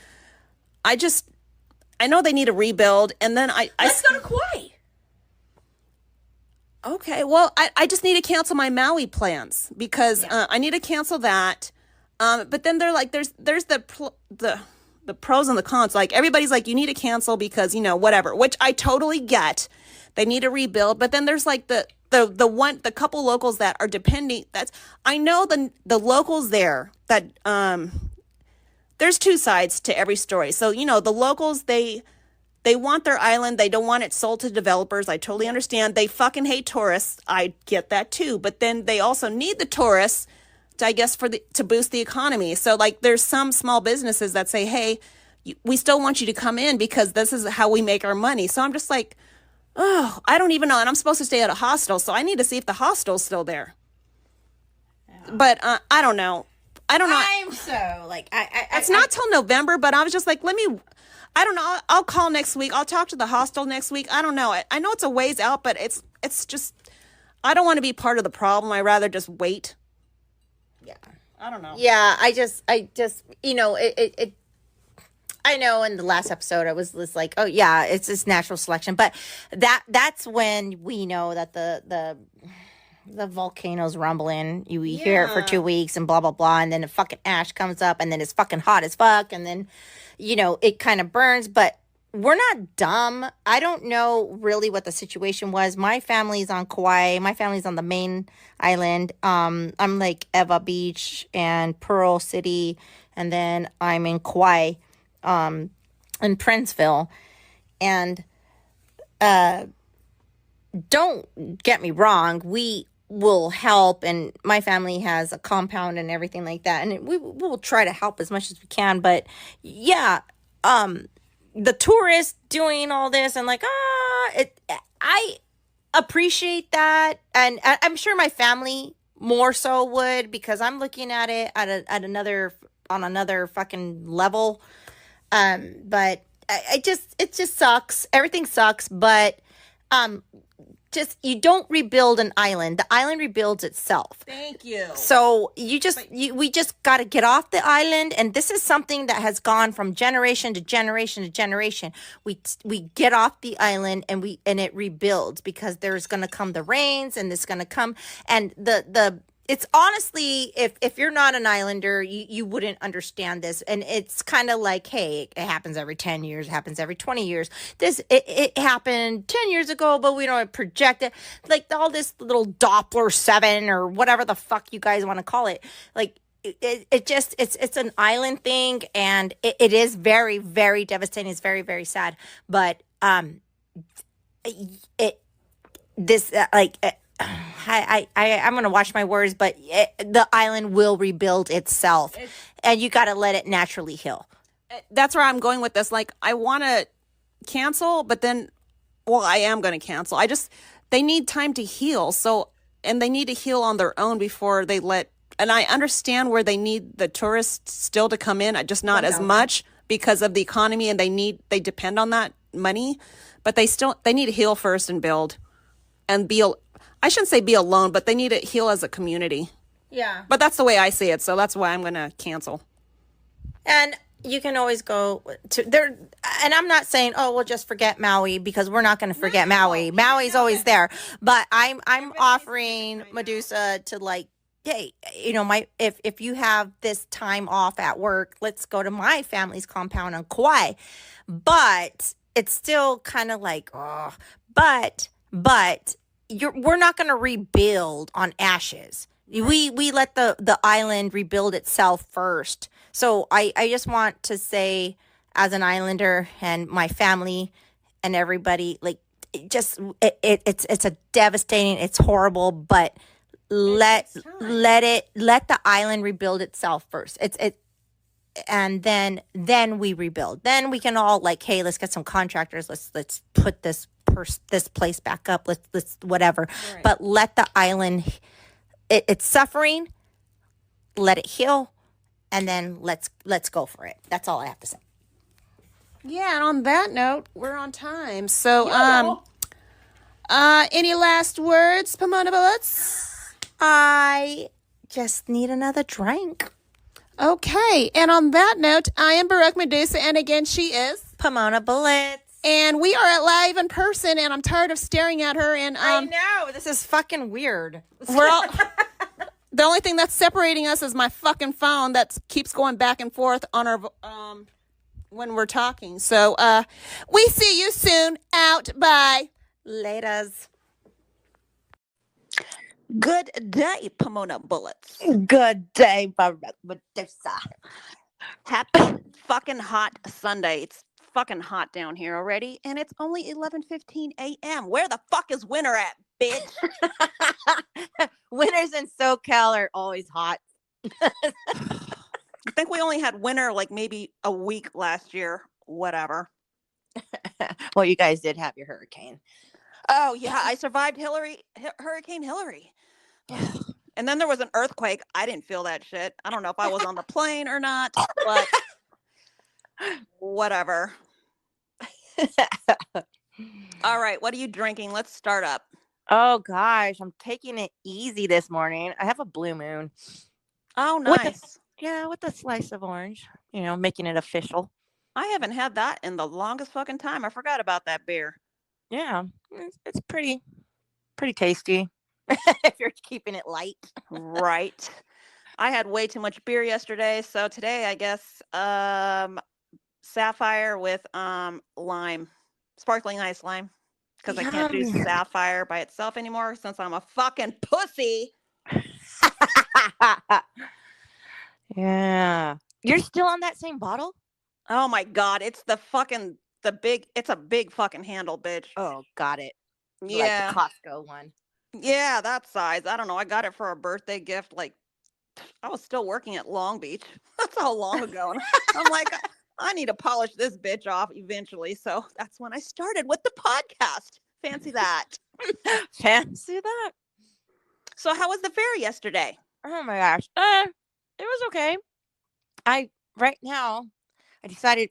I know they need a rebuild, and then Let's go to Kauai. Okay, well, I just need to cancel my Maui plans because I need to cancel that. But then they're like, there's the pros and the cons. Like everybody's like, you need to cancel because whatever, which I totally get. They need a rebuild, but then there's like the couple locals that are depending. I know the locals there that there's two sides to every story. So the locals they want their island. They don't want it sold to developers. I totally understand. They fucking hate tourists. I get that too. But then they also need the tourists to, I guess, to boost the economy. So like there's some small businesses that say, hey, we still want you to come in because this is how we make our money. So I'm just like, oh, I don't even know. And I'm supposed to stay at a hostel. So I need to see if the hostel's still there. Yeah. But I don't know. I'm so like, it's not till November, but I was just like, I don't know. I'll call next week. I'll talk to the hostel next week. I don't know. I know it's a ways out, but it's just, I don't want to be part of the problem. I'd rather just wait. Yeah. I don't know. Yeah. I just, I know in the last episode I was just like, oh yeah, it's this natural selection, but that's when we know that the volcano's rumbling. You hear it for 2 weeks and blah blah blah, and then the fucking ash comes up, and then it's fucking hot as fuck, and then it kind of burns. But we're not dumb. I don't know really what the situation was. My family's on Kauai. My family's on the main island. I'm like Eva Beach and Pearl City, and then I'm in Kauai. In Princeville, and don't get me wrong, we will help, and my family has a compound and everything like that, and we will try to help as much as we can. But yeah, the tourists doing all this and like I appreciate that, and I'm sure my family more so would, because I'm looking at it at another fucking level. But it just sucks. Everything sucks, but, just, you don't rebuild an island. The island rebuilds itself. Thank you. So we just got to get off the island. And this is something that has gone from generation to generation to generation. We get off the island and it rebuilds, because there's going to come the rains, and it's going to come, and it's honestly, if you're not an islander, you wouldn't understand this. And it's kind of like, hey, it happens every 10 years, it happens every 20 years. It happened 10 years ago, but we don't project it. Like all this little Doppler 7 or whatever the fuck you guys want to call it. Like it's an island thing, and it is very, very devastating. It's very, very sad. But I'm going to watch my words, but the island will rebuild itself, and you got to let it naturally heal. That's where I'm going with this. Like, I want to cancel, but then, well, I am going to cancel. They need time to heal. So, and they need to heal on their own before they and I understand where they need the tourists still to come in, just not as much because of the economy, and they depend on that money, but they need to heal first and build and I shouldn't say be alone, but they need to heal as a community. Yeah. But that's the way I see it, so that's why I'm going to cancel. And you can always go to there. and I'm not saying, oh, we'll just forget Maui, because we're not going to forget Maui. Maui's always there. But I'm offering Medusa to, like, hey, if you have this time off at work, let's go to my family's compound on Kauai. But it's still kind of like, oh, but we're not going to rebuild on ashes. We let the island rebuild itself first. So I just want to say, as an islander and my family and everybody, like, it's a devastating, it's horrible, but let the island rebuild itself first. And then we rebuild. Then we can all, like, hey, let's get some contractors. Let's put this place back up. Let's whatever. Right. But let the island, it's suffering. Let it heal, and then let's go for it. That's all I have to say. Yeah, and on that note, we're on time. So, any last words, Pomona Bullitz? I just need another drink. Okay, and on that note, I am Baroque Medusa, and again, she is Pomona Bulitz. And we are at live in person, and I'm tired of staring at her. And I know, this is fucking weird. We're all... The only thing that's separating us is my fucking phone that keeps going back and forth on our when we're talking. So we see you soon. Out. Bye. Laters. Good day, Pomona Bullitz. Good day, Baroque Medusa. Happy fucking hot Sunday. It's fucking hot down here already, and it's only 11:15 a.m. Where the fuck is winter at, bitch? Winters in SoCal are always hot. I think we only had winter like maybe a week last year. Whatever. Well, you guys did have your hurricane. Oh yeah, I survived Hurricane Hillary. And then there was an earthquake. I didn't feel that shit. I don't know if I was on the plane or not, but whatever. All right, what are you drinking? Let's start up. Oh gosh, I'm taking it easy this morning. I have a blue moon. Oh, nice. With a slice of orange, making it official. I haven't had that in the longest fucking time. I forgot about that beer. Yeah, it's pretty tasty if you're keeping it light. Right. I had way too much beer yesterday, so today I guess sapphire with lime, sparkling ice lime, because I can't do sapphire by itself anymore since I'm a fucking pussy. Yeah. You're still on that same bottle? Oh my God, it's a big fucking handle, bitch. Oh, got it. Yeah. Like the Costco one. Yeah, that size. I don't know. I got it for a birthday gift. Like, I was still working at Long Beach. That's how long ago. And I'm like, I need to polish this bitch off eventually. So that's when I started with the podcast. Fancy that. Fancy that. So how was the fair yesterday? Oh my gosh. It was okay. Right now, I decided,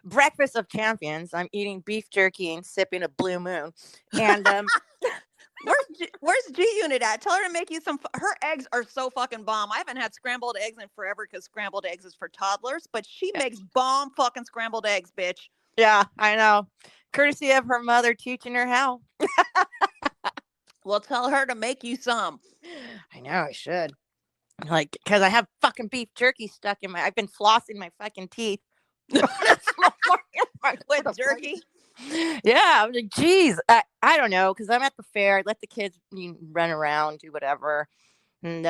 breakfast of champions. I'm eating beef jerky and sipping a blue moon. And where's G Unit at? Tell her to make you some. Her eggs are so fucking bomb. I haven't had scrambled eggs in forever because scrambled eggs is for toddlers, but she makes bomb fucking scrambled eggs, bitch. Yeah, I know. Courtesy of her mother teaching her how. Well, tell her to make you some. I know, I should. Like, because I have fucking beef jerky stuck in I've been flossing my fucking teeth. With jerky? Yeah, I was like, geez, I don't know, because I'm at the fair. I let the kids run around, do whatever. And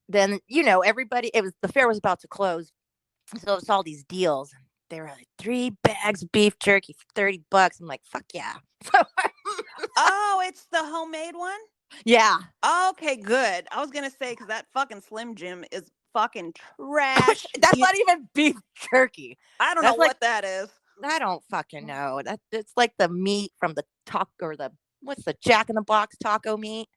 then, everybody, the fair was about to close. So it's all these deals. They were like 3 bags of beef jerky for $30. I'm like, fuck yeah. Oh, it's the homemade one? Yeah. Okay, good. I was gonna say, because that fucking Slim Jim is fucking trash. That's not even beef jerky. I don't know what that is. I don't fucking know. It's like the meat from the taco, or what's the Jack in the Box taco meat?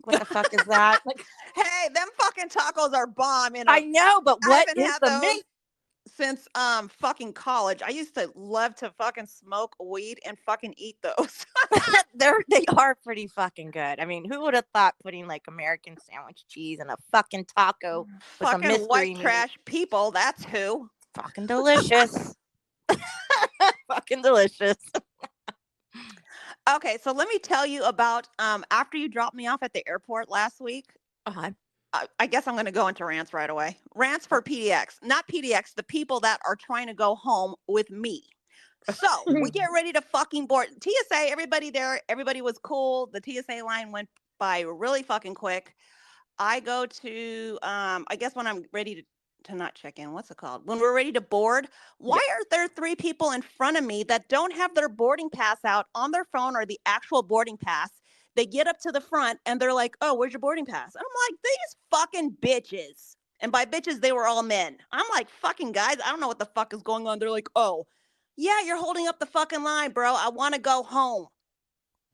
What the fuck is that? Like, hey, them fucking tacos are bomb. I know, but what is the meat? Since fucking college. I used to love to fucking smoke weed and fucking eat those. They are pretty fucking good. I mean, who would have thought putting like American sandwich cheese in a fucking taco with fucking some mystery white meat? trash people, that's who. Fucking delicious. Fucking delicious. Okay, so let me tell you about after you dropped me off at the airport last week. Uh-huh. I guess I'm going to go into rants right away. Rants for PDX, not PDX, the people that are trying to go home with me. So we get ready to fucking board. TSA, everybody there, everybody was cool. The TSA line went by really fucking quick. I go to, I guess when I'm ready to not check in, what's it called? When we're ready to board, why are there 3 people in front of me that don't have their boarding pass out on their phone or the actual boarding pass? They get up to the front and they're like, "Oh, where's your boarding pass?" And I'm like, "These fucking bitches." And by bitches, they were all men. I'm like, "Fucking guys, I don't know what the fuck is going on." They're like, "Oh, yeah, you're holding up the fucking line, bro. I want to go home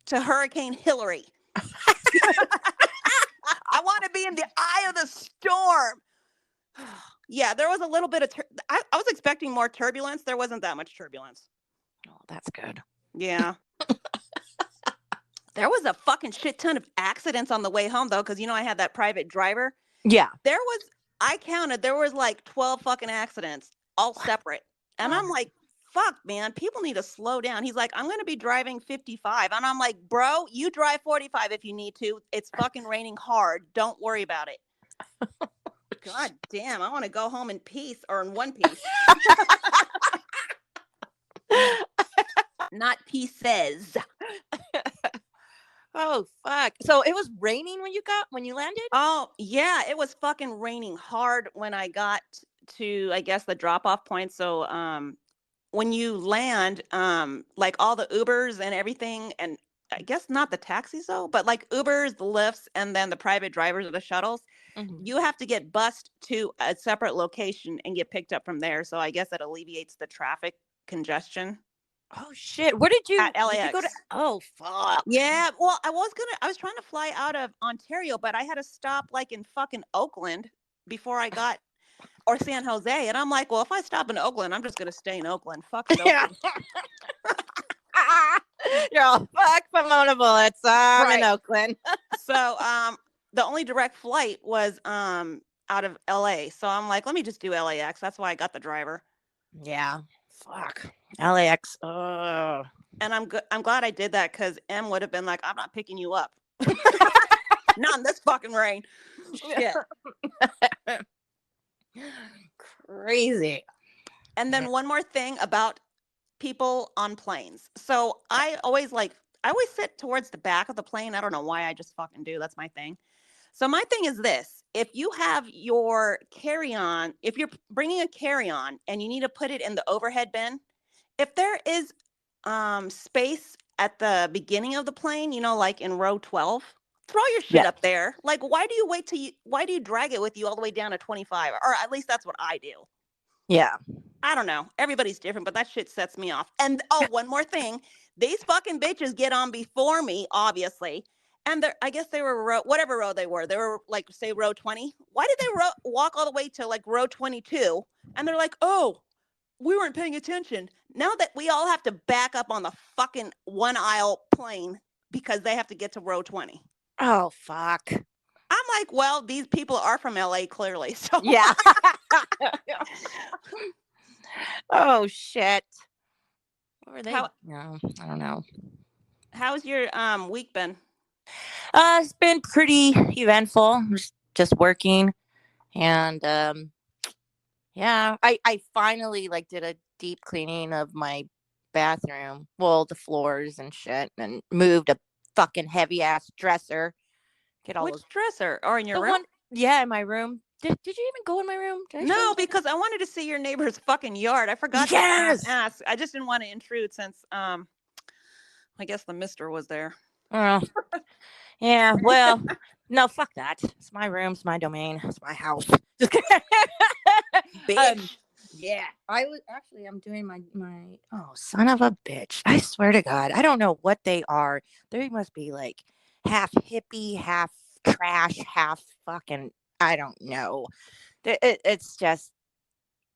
to Hurricane Hillary. I want to be in the eye of the storm." Yeah, there was a little bit of I was expecting more turbulence. There wasn't that much turbulence. Oh, that's good. Yeah. There was a fucking shit ton of accidents on the way home, though, because, I had that private driver. Yeah. I counted, there was like 12 fucking accidents, all separate. And I'm like, fuck, man, people need to slow down. He's like, "I'm going to be driving 55. And I'm like, "Bro, you drive 45 if you need to. It's fucking raining hard. Don't worry about it." God damn, I want to go home in peace, or in one piece. Not pieces. Oh, fuck. So it was raining when you landed? Oh, yeah, it was fucking raining hard when I got to, I guess, the drop-off point. So, when you land, like all the Ubers and everything, and I guess not the taxis though, but like Ubers, the lifts, and then the private drivers of the shuttles, you have to get bused to a separate location and get picked up from there. So I guess it alleviates the traffic congestion Oh, shit. Where did you at did you go to? LAX. Oh, fuck. Yeah, well, I was trying to fly out of Ontario, but I had to stop like in fucking Oakland before I got, or San Jose. And I'm like, well, if I stop in Oakland, I'm just going to stay in Oakland. Fuck Yeah. Oakland. You're all, fuck Pomona Bullitz. I'm in Oakland. So, the only direct flight was out of LA. So I'm like, let me just do LAX. That's why I got the driver. Yeah. Fuck. LAX. Oh. And I'm glad I did that, because M would have been like, "I'm not picking you up." Not in this fucking rain. Shit. Crazy. And then one more thing about people on planes. So I always sit towards the back of the plane. I don't know why, I just fucking do. That's my thing. So my thing is this: if you have your carry-on, if you're bringing a carry-on and you need to put it in the overhead bin, if there is space at the beginning of the plane, like in row 12, throw your shit up there. Like, why do you drag it with you all the way down to 25? Or at least that's what I do. Yeah. I don't know. Everybody's different, but that shit sets me off. And one more thing. These fucking bitches get on before me, obviously. And I guess they were whatever row they were. They were like, say, row 20. Why did they walk all the way to like row 22? And they're like, "Oh, we weren't paying attention." Now that we all have to back up on the fucking one aisle plane because they have to get to row 20. Oh, fuck. I'm like, well, these people are from LA, clearly. So yeah. Oh, shit. What were they? No, I don't know. How's your week been? It's been pretty eventful. Just working, and yeah, I finally did a deep cleaning of my bathroom, well, the floors and shit, and moved a fucking heavy ass dresser. Which dresser? Or in your room? One, yeah, in my room. Did you even go in my room? No, because I wanted to see your neighbor's fucking yard. I forgot to ask. I just didn't want to intrude since I guess the mister was there. Oh. Yeah, well, no, fuck that. It's my room, it's my domain, it's my house. Bitch. Yeah, I'm doing my oh, son of a bitch. I swear to God, I don't know what they are. They must be like half hippie, half trash, half fucking, I don't know. It's just,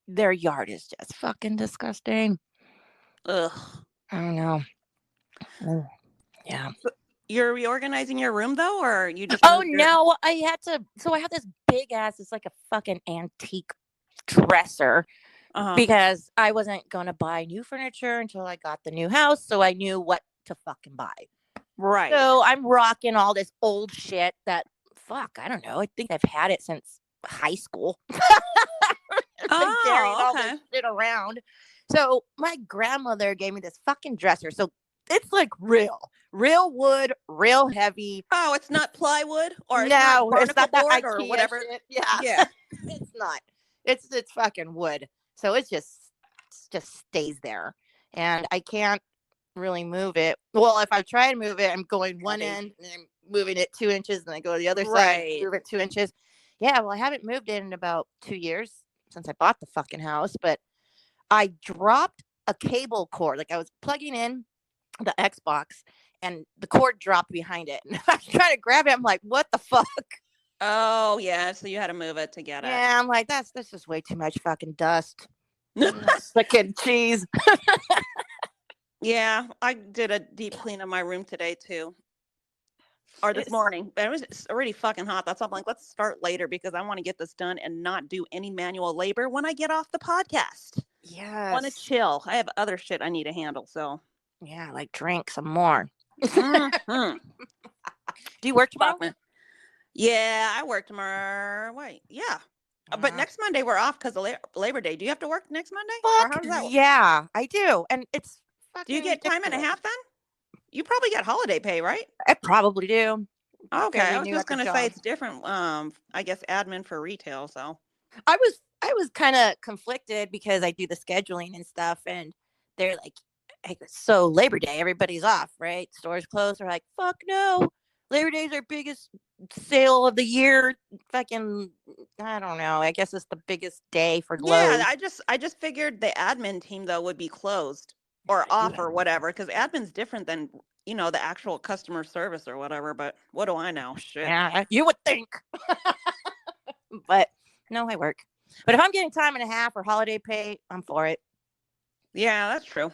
their yard is just fucking disgusting. Ugh. I don't know. Yeah. You're reorganizing your room though, or you just? Oh no, I had to. So I have this big ass. It's like a fucking antique dresser, because I wasn't going to buy new furniture until I got the new house. So I knew what to fucking buy. Right. So I'm rocking all this old shit that, fuck, I don't know. I think I've had it since high school. Been carrying all Okay. this shit around. So my grandmother gave me this fucking dresser. So it's like real wood, real heavy. Oh, it's not plywood, or it's not No, it's barnacle not that board or IKEA whatever. shit. Yeah, Yeah. it's not. It's fucking wood. So it just stays there, and I can't really move it. Well, if I try to move it, I'm going one end and I'm moving it 2 inches, and then I go to the other side, Right. move it 2 inches. Yeah, well, I haven't moved it in about 2 years since I bought the fucking house, but I dropped a cable cord. Like I was plugging in the Xbox and the cord dropped behind it. And I was trying to grab it. I'm like, what the fuck? Oh, yeah. So you had to move it to get it. Yeah, I'm like, that's just way too much fucking dust. Fucking cheese. Yeah, I did a deep clean of my room today too, or this morning. But it's already fucking hot. That's why I'm like, let's start later because I want to get this done and not do any manual labor when I get off the podcast. I want to Yes. chill. I have other shit I need to handle. So Yeah, like drink some more. Mhm. Do you work tomorrow? Fuck, man. Yeah, I work tomorrow. Wait, yeah. But next Monday we're off because of Labor Day. Do you have to work next Monday? Or how Fuck does that work? yeah, I do. And it's fucking Do you get time and a ridiculous. half then? You probably get holiday pay, right? I probably do. Okay, Fairly I was new just at the gonna say job. it's different. I guess admin for retail. So I was kind of conflicted because I do the scheduling and stuff, and they're like, hey, so Labor Day, everybody's off, right? Stores closed. They're like, fuck no, Labor Day's our biggest sale of the year. Fucking, I don't know. I guess it's the biggest day for yeah, Lowe's. I just figured the admin team though would be closed or off or whatever because admin's different than the actual customer service or whatever. But what do I know? Shit. Yeah, you would think, but no, I work. But if I'm getting time and a half or holiday pay, I'm for it. Yeah, that's true.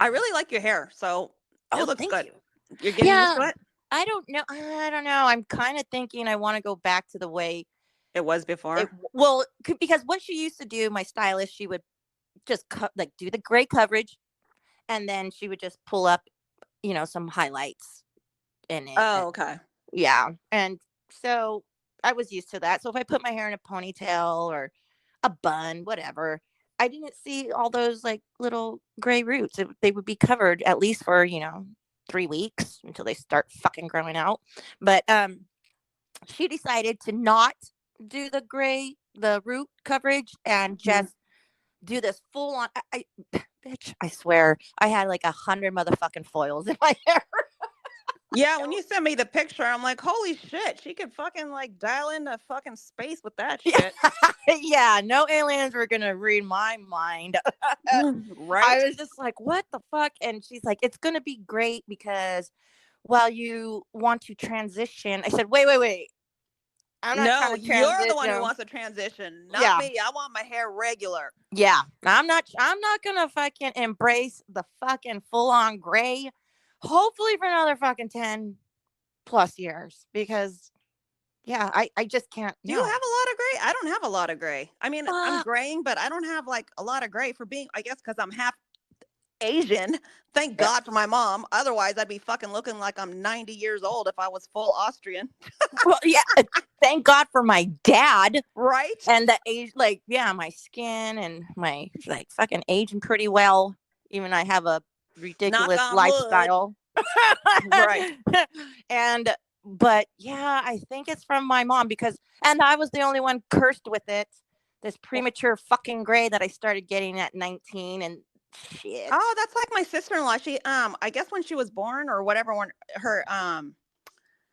I really like your hair, so it looks thank good. you. You're getting used to it? I don't know. I'm kind of thinking I want to go back to the way It was before. because what she used to do, my stylist, she would just like do the gray coverage, and then she would just pull up, some highlights in it. Oh, okay. Yeah, and so I was used to that. So if I put my hair in a ponytail or a bun, whatever, I didn't see all those like little gray roots. They would be covered at least for 3 weeks until they start fucking growing out. But she decided to not do the root coverage and just do this full on. Bitch, I swear, I had like 100 motherfucking foils in my hair. Yeah, when you sent me the picture, I'm like, holy shit, she could fucking like dial into fucking space with that shit. Yeah, no aliens were gonna read my mind. Right? I was just like, what the fuck? And she's like, it's gonna be great because while you want to transition, I said, wait. I'm not No, trying to you're the one who transition. wants to transition, not me. I want my hair regular. Yeah, I'm not gonna fucking embrace the fucking full on gray. Hopefully for another fucking 10 plus years because yeah, I just can't. Do you have a lot of gray? I don't have a lot of gray. I mean, I'm Fuck. graying, but I don't have like a lot of gray for being, I guess, because I'm half Asian. Thank God for my mom. Otherwise, I'd be fucking looking like I'm 90 years old if I was full Austrian. Well, yeah. Thank God for my dad. Right? And the age, like, yeah, my skin and my like fucking aging pretty well. Even I have a ridiculous lifestyle. Right. But yeah, I think it's from my mom and I was the only one cursed with it. This premature fucking gray that I started getting at 19 and shit. Oh, that's like my sister-in-law. She I guess when she was born or whatever, when her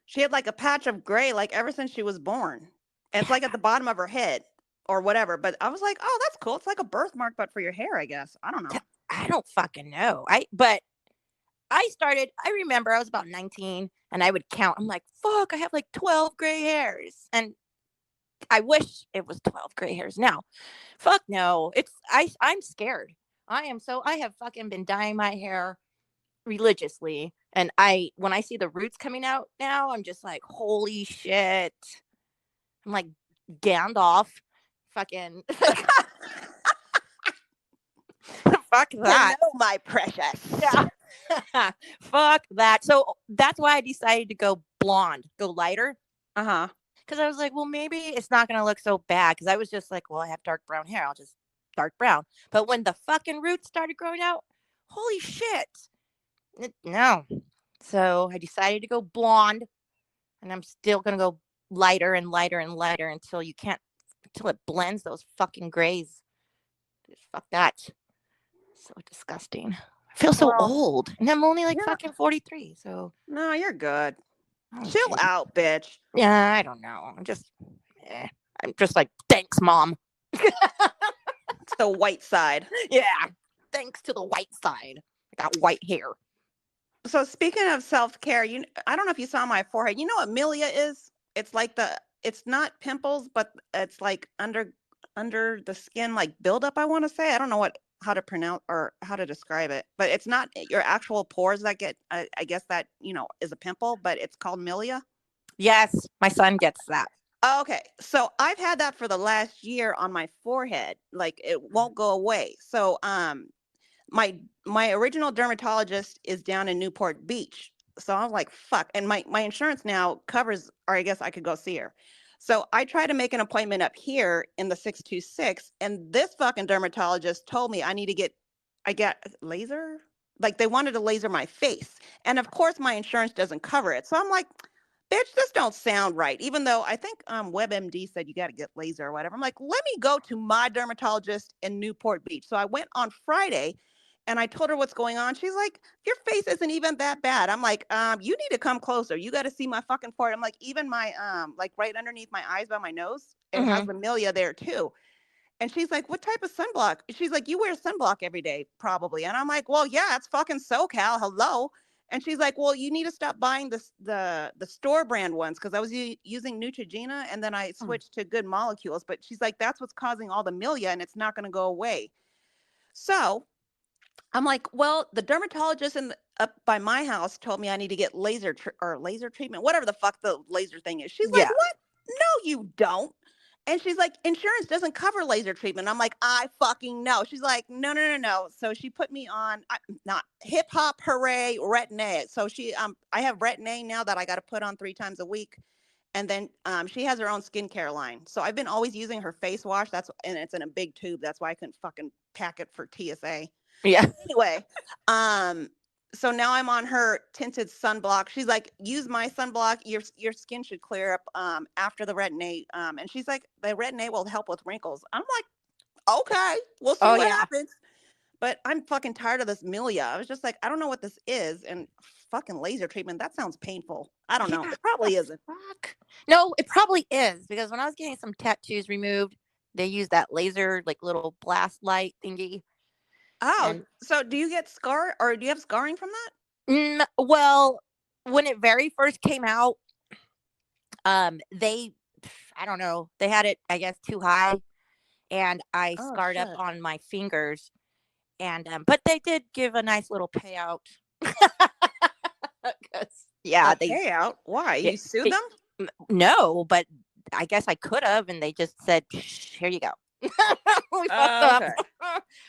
she had like a patch of gray like ever since she was born. And it's like at the bottom of her head or whatever. But I was like, oh, that's cool. It's like a birthmark, but for your hair, I guess. I don't know. I don't fucking know. I remember I was about 19 and I would count. I'm like, fuck, I have like 12 gray hairs. And I wish it was 12 gray hairs now. Fuck no. I'm scared. I have fucking been dyeing my hair religiously. And when I see the roots coming out now, I'm just like, holy shit. I'm like Gandalf fucking Fuck that. Hello, my precious. Yeah. Fuck that. So that's why I decided to go blonde, go lighter. Uh-huh. Because I was like, well, maybe it's not going to look so bad. Because I was just like, well, I have dark brown hair. I'll just dark brown. But when the fucking roots started growing out, holy shit. No. So I decided to go blonde. And I'm still going to go lighter and lighter and lighter until you can't, until it blends those fucking grays. Just fuck that. So disgusting. I feel so old. And I'm only like fucking 43. So. No, you're good. Okay. Chill out, bitch. Yeah, I don't know. I'm just like, thanks, Mom. It's the white side. Yeah, thanks to the white side. I got white hair. So speaking of self-care, I don't know if you saw my forehead. You know what milia is? It's like it's not pimples, but it's like under the skin, like buildup, I want to say. I don't know how to pronounce or how to describe it, but it's not your actual pores that get, I guess that, is a pimple, but it's called milia. Yes, my son gets that. Okay, so I've had that for the last year on my forehead. Like it won't go away. So my original dermatologist is down in Newport Beach. So I'm like, fuck. And my insurance now covers, or I guess I could go see her. So I try to make an appointment up here in the 626, and this fucking dermatologist told me I get laser. Like they wanted to laser my face. And of course my insurance doesn't cover it. So I'm like, bitch, this don't sound right. Even though I think WebMD said you got to get laser or whatever. I'm like, let me go to my dermatologist in Newport Beach. So I went on Friday and I told her what's going on. She's like, your face isn't even that bad. I'm like, you need to come closer. You got to see my fucking forehead. I'm like, even my, like right underneath my eyes by my nose, it has the milia there too. And she's like, what type of sunblock? She's like, you wear sunblock every day, probably. And I'm like, well, yeah, it's fucking SoCal. Hello. And she's like, well, you need to stop buying the store brand ones, because I was using Neutrogena and then I switched to Good Molecules. But she's like, that's what's causing all the milia and it's not going to go away. So I'm like, well, the dermatologist up by my house told me I need to get laser treatment, whatever the fuck the laser thing is. She's like, what? No, you don't. And she's like, insurance doesn't cover laser treatment. I'm like, I fucking know. She's like, no. So she put me on not hip hop hooray Retin-A. So I have Retin-A now that I got to put on 3 times a week. And then she has her own skincare line. So I've been always using her face wash. And it's in a big tube. That's why I couldn't fucking pack it for TSA. Yeah. Anyway, so now I'm on her tinted sunblock. She's like, use my sunblock. Your skin should clear up after the Retin-A. And she's like, the Retin-A will help with wrinkles. I'm like, okay, we'll see what happens. But I'm fucking tired of this milia. I was just like, I don't know what this is. And fucking laser treatment, that sounds painful. I don't know. It probably isn't. Fuck. No, it probably is, because when I was getting some tattoos removed, they use that laser, like little blast light thingy. Oh, so do you get do you have scarring from that? Well, when it very first came out, I don't know, they had it, I guess, too high, and I scarred up on my fingers, and but they did give a nice little payout. Yeah, payout. Why? You sued them? No, but I guess I could have, and they just said, "Here you go."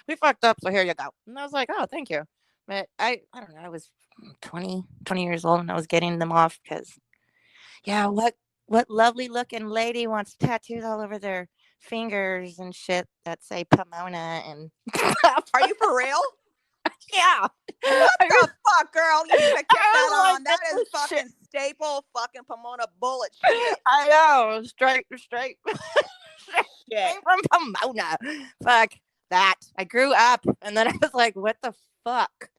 We fucked up, so here you go. And I was like, oh, thank you. But I don't know, I was 20 years old and I was getting them off because, yeah, what lovely looking lady wants tattoos all over their fingers and shit that say Pomona and are you for real? Yeah. What the fuck, girl? You should have kept that on. That is fucking shit. Staple fucking Pomona bullet shit. I know. Straight. Straight from Pomona. Fuck that. I grew up and then I was like, what the fuck?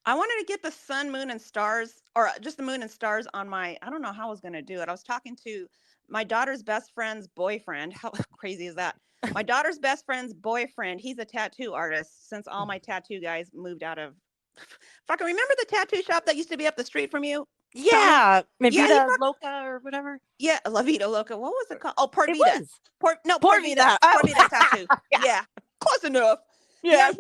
I wanted to get the sun, moon, and stars, or just the moon and stars on I don't know how I was going to do it. I was talking to my daughter's best friend's boyfriend. How crazy is that? My daughter's best friend's boyfriend, he's a tattoo artist, since all my tattoo guys moved out of fucking, remember the tattoo shop that used to be up the street from you? Yeah, Vida Loca or whatever. Yeah, La Vida Loca. What was it called? Oh, Port Vida. Port Vida. Port Vida tattoo. Yeah, close enough. Yeah,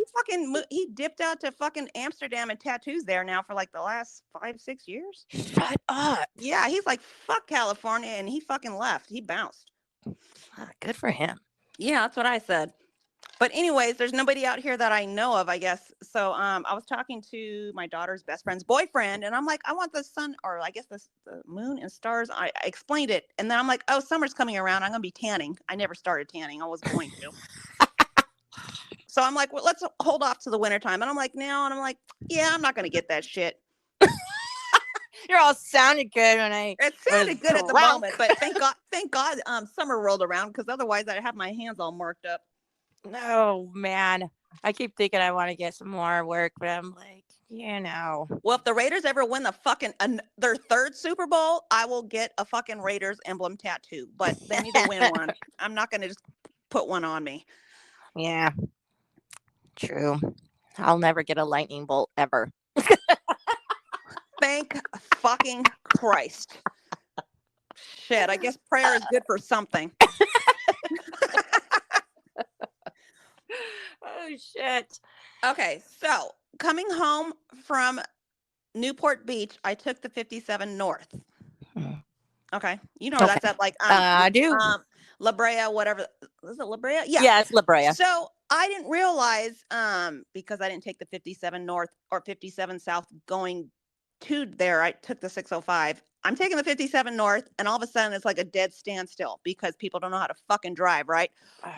he dipped out to fucking Amsterdam and tattoos there now for like the last 5-6 years. Shut up. Yeah, he's like, fuck California, and he fucking left. He bounced. Good for him. Yeah, that's what I said. But anyways, there's nobody out here that I know of, I guess. So I was talking to my daughter's best friend's boyfriend, and I'm like, I want the sun, or I guess the moon and stars. I explained it, and then I'm like, oh, summer's coming around. I'm gonna be tanning. I never started tanning. I was going to. So I'm like, well, let's hold off to the wintertime. And I'm like, now, and I'm like, yeah, I'm not gonna get that shit. You're all sounded good when I. It sounded good at the drunk. moment, but thank God, summer rolled around, because otherwise I'd have my hands all marked up. Oh man, I keep thinking I want to get some more work, but I'm like, Well, if the Raiders ever win their third Super Bowl, I will get a fucking Raiders emblem tattoo. But they need to win one. I'm not going to just put one on me. Yeah, true. I'll never get a lightning bolt ever. Thank fucking Christ. Shit, I guess prayer is good for something. Oh shit. Okay, so coming home from Newport Beach, I took the 57 North. Okay, you know where that's at, like I do. La Brea, whatever. Is it La Brea? Yeah. Yeah, it's La Brea. So I didn't realize, because I didn't take the 57 North or 57 South going to there. I took the 605. I'm taking the 57 North, and all of a sudden it's like a dead standstill because people don't know how to fucking drive, right?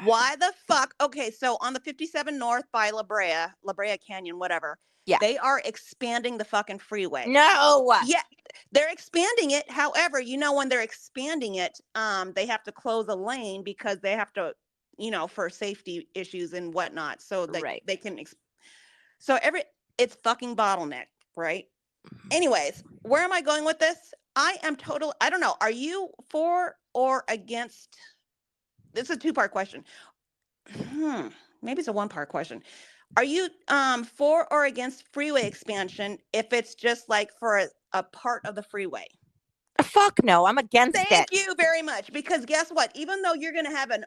Why the fuck? Okay, so on the 57 North by La Brea Canyon, whatever. Yeah. They are expanding the fucking freeway. No. Yeah, they're expanding it. However, when they're expanding it, they have to close a lane because they have to, for safety issues and whatnot. So they can. So it's fucking bottleneck, right? Anyways, where am I going with this? I don't know. Are you for or against? This is a two-part question. Maybe it's a one-part question. Are you for or against freeway expansion if it's just like for a part of the freeway? Fuck no, I'm against it. Thank you very much. Because guess what? Even though you're gonna have an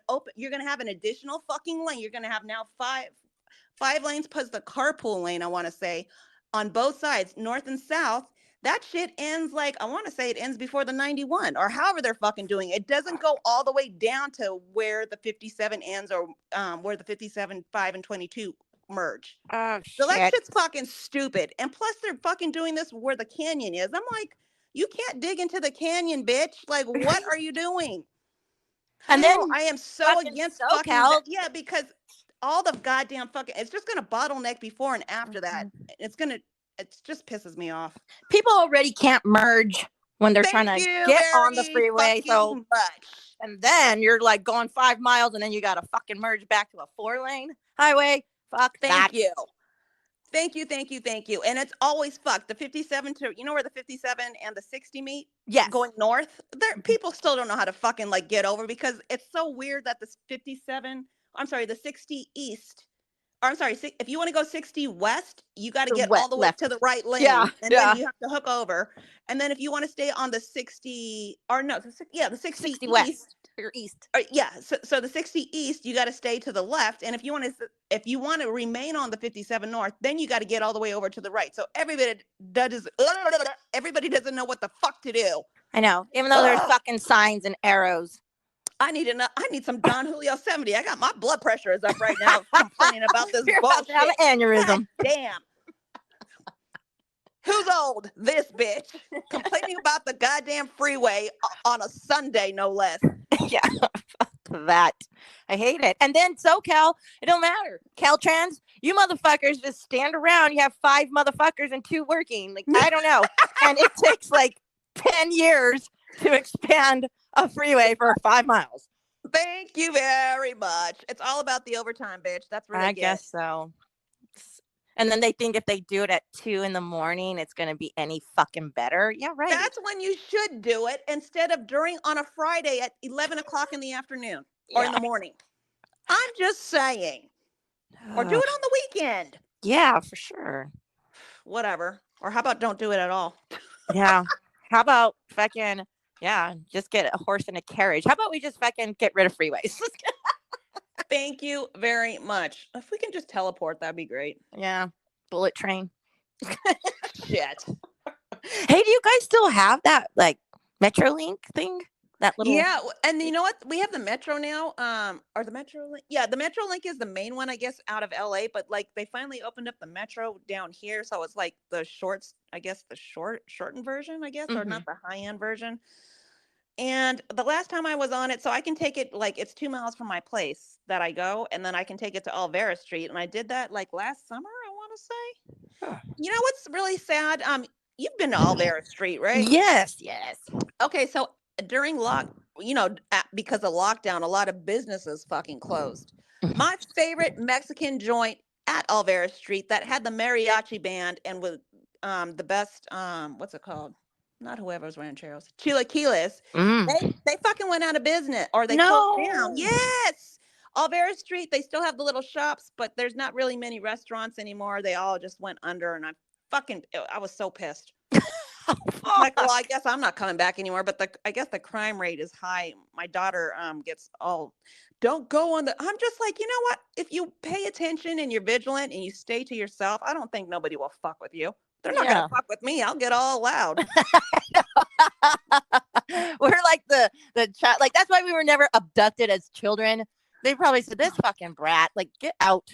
additional fucking lane. You're gonna have now five lanes plus the carpool lane, I want to say, on both sides, north and south. That shit ends, like, I want to say it ends before the 91 or however they're fucking doing it. It doesn't go all the way down to where the 57 ends or where the 57, 5, and 22 merge. Oh, so that shit's fucking stupid. And plus they're fucking doing this where the canyon is. I'm like, you can't dig into the canyon, bitch. Like, what are you doing? And then I am so against fucking SoCal. yeah, because all the goddamn fucking, it's just gonna bottleneck before and after that. It just pisses me off. People already can't merge when they're trying to get on the freeway. So much. And then you're like going 5 miles and then you got to fucking merge back to a 4-lane highway. Fuck that. Thank you. And it's always fucked. The 57 where the 57 and the 60 meet? Yes. Going north. People still don't know how to fucking like get over, because it's so weird that the 60 east. Or I'm sorry, if you want to go 60 west, you got to get all the way to the right lane. Yeah. And then you have to hook over. And then if you want to stay on the 60, or no, the 60 east, west or east. So the 60 east, you got to stay to the left. And if you want to remain on the 57 north, then you got to get all the way over to the right. So everybody doesn't know what the fuck to do. I know, even though there's fucking signs and arrows. I need some Don Julio 70. I got my blood pressure is up right now complaining about this bullshit. About to have an aneurysm. God damn. Who's old? This bitch. Complaining about the goddamn freeway on a Sunday, no less. Yeah. That. I hate it. And then SoCal, it don't matter. Caltrans, you motherfuckers just stand around. You have 5 motherfuckers and 2 working. Like, I don't know. And it takes like 10 years to expand a freeway for 5 miles. Thank you very much. It's all about the overtime, bitch. That's what I guess so. And then they think if they do it at 2 in the morning, it's going to be any fucking better. Yeah, right. That's when you should do it, instead of on a Friday at 11 o'clock in the afternoon or in the morning. I'm just saying. Or do it on the weekend. Yeah, for sure. Whatever. Or how about don't do it at all? Yeah. How about fucking, just get a horse and a carriage. How about we just fucking get rid of freeways? Thank you very much. If we can just teleport, that'd be great. Yeah. Bullet train. Shit. Hey, do you guys still have that like Metrolink thing? That little. Yeah, and you know what? We have the Metro now. Or the Metro Link. Yeah, the Metro Link is the main one, I guess, out of LA. But like, they finally opened up the Metro down here, so it's like the shorts. I guess the shortened version, I guess, or Mhm. not the high end version. And the last time I was on it, so I can take it like it's 2 miles from my place that I go, and then I can take it to Alvera Street. And I did that like last summer, I want to say. Huh. You know what's really sad? You've been to Alvera Street, right? Yes, yes. Okay, so during because of lockdown, a lot of businesses fucking closed. Mhm. My favorite Mexican joint at Alvera Street that had the mariachi band and with the best what's it called? Not Huevos Rancheros, Chilaquiles. Mm. They fucking went out of business or they closed down. No. Yes. Alvera Street, they still have the little shops, but there's not really many restaurants anymore. They all just went under, and I was so pissed. Like, well, I guess I'm not coming back anymore, but I guess the crime rate is high. My daughter gets all, don't go on the, I'm just like, you know what? If you pay attention and you're vigilant and you stay to yourself, I don't think nobody will fuck with you. They're not Yeah. gonna fuck with me. I'll get all loud. We're like the child. Like, that's why we were never abducted as children. They probably said, "This fucking brat, like, get out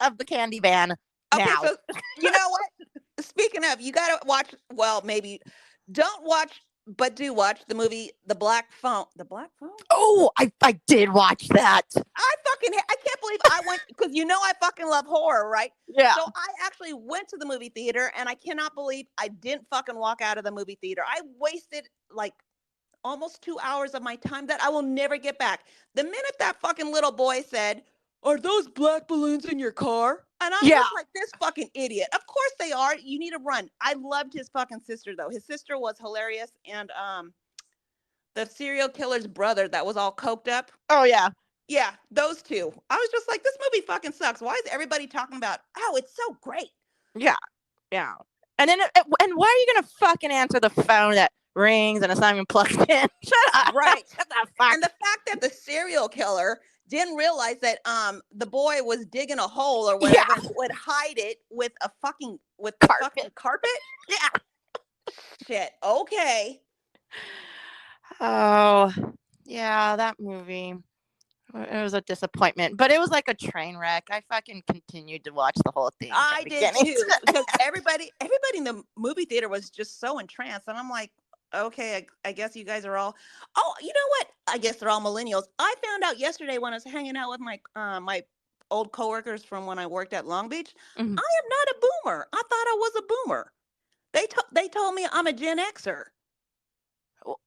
of the candy van Okay, now." so you know what? Speaking of, you gotta watch. Well, maybe don't watch, but do watch the movie The Black Phone. The Black Phone. Oh, I did watch that. I can't believe I went because I fucking love horror, right? Yeah. So I actually went to the movie theater, and I cannot believe I didn't fucking walk out of the movie theater. I wasted like almost 2 hours of my time that I will never get back. The minute that fucking little boy said, "Are those black balloons in your car?" And I'm Yeah. just like, this fucking idiot. Of course they are. You need to run. I loved his fucking sister though. His sister was hilarious, and the serial killer's brother that was all coked up. Oh yeah. Yeah, those two. I was just like, this movie fucking sucks. Why is everybody talking about, oh, it's so great? Yeah. Yeah. And then and why are you gonna fucking answer the phone that rings and it's not even plugged in? Shut up. Right. Shut the fuck. And the fact that the serial killer didn't realize that the boy was digging a hole or whatever and would hide it with the fucking carpet. Yeah. Shit. Okay. Oh, yeah, that movie. It was a disappointment, but it was like a train wreck. I fucking continued to watch the whole thing. I did too, because everybody in the movie theater was just so entranced, and I'm like, okay, I guess you guys are all. Oh, you know what? I guess they're all millennials. I found out yesterday when I was hanging out with my old coworkers from when I worked at Long Beach. Mhm. I am not a boomer. I thought I was a boomer. They told me I'm a Gen Xer. Well,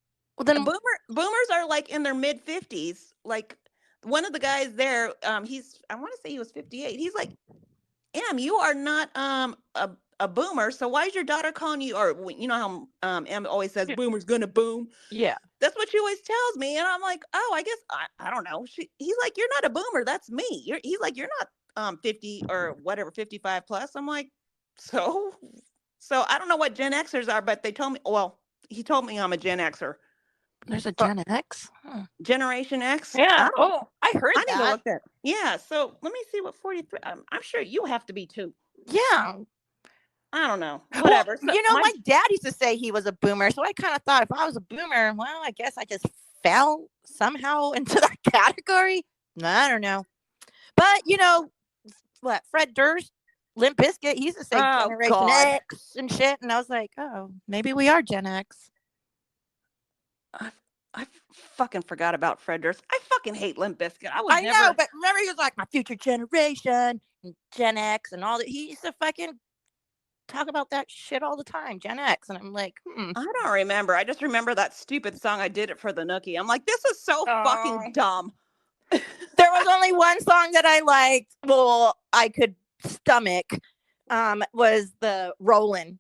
then Boomers are like in their mid 50s. Like one of the guys there, I want to say he was 58. He's like, Em, you are not a boomer. So why is your daughter calling you? Or you know how Em always says boomer's gonna boom. Yeah. That's what she always tells me, and I'm like, oh, I guess I don't know. He's like, you're not a boomer. That's me. He's like, you're not 50 or whatever, 55 plus. I'm like, so I don't know what Gen Xers are, but they told me. Well, he told me I'm a Gen Xer. There's a Gen X? Generation X? Yeah. I heard I need to that. look that. Yeah. So let me see what 43. I'm sure you have to be too. Yeah. I don't know. Whatever. Well, So my dad used to say he was a boomer, so I kind of thought if I was a boomer, well, I guess I just fell somehow into that category. I don't know. But what, Fred Durst, Limp Bizkit, he used to say Generation X and shit, and I was like, oh, maybe we are Gen X. I fucking forgot about Fred Durst. I fucking hate Limp Bizkit. I know, but remember he was like my future generation and Gen X and all that. He used to fucking talk about that shit all the time, Gen X, and I'm like, I don't remember. I just remember that stupid song. I did it for the Nookie. I'm like, this is so fucking dumb. There was only one song that I liked. Well, I could stomach. Was the Rollin'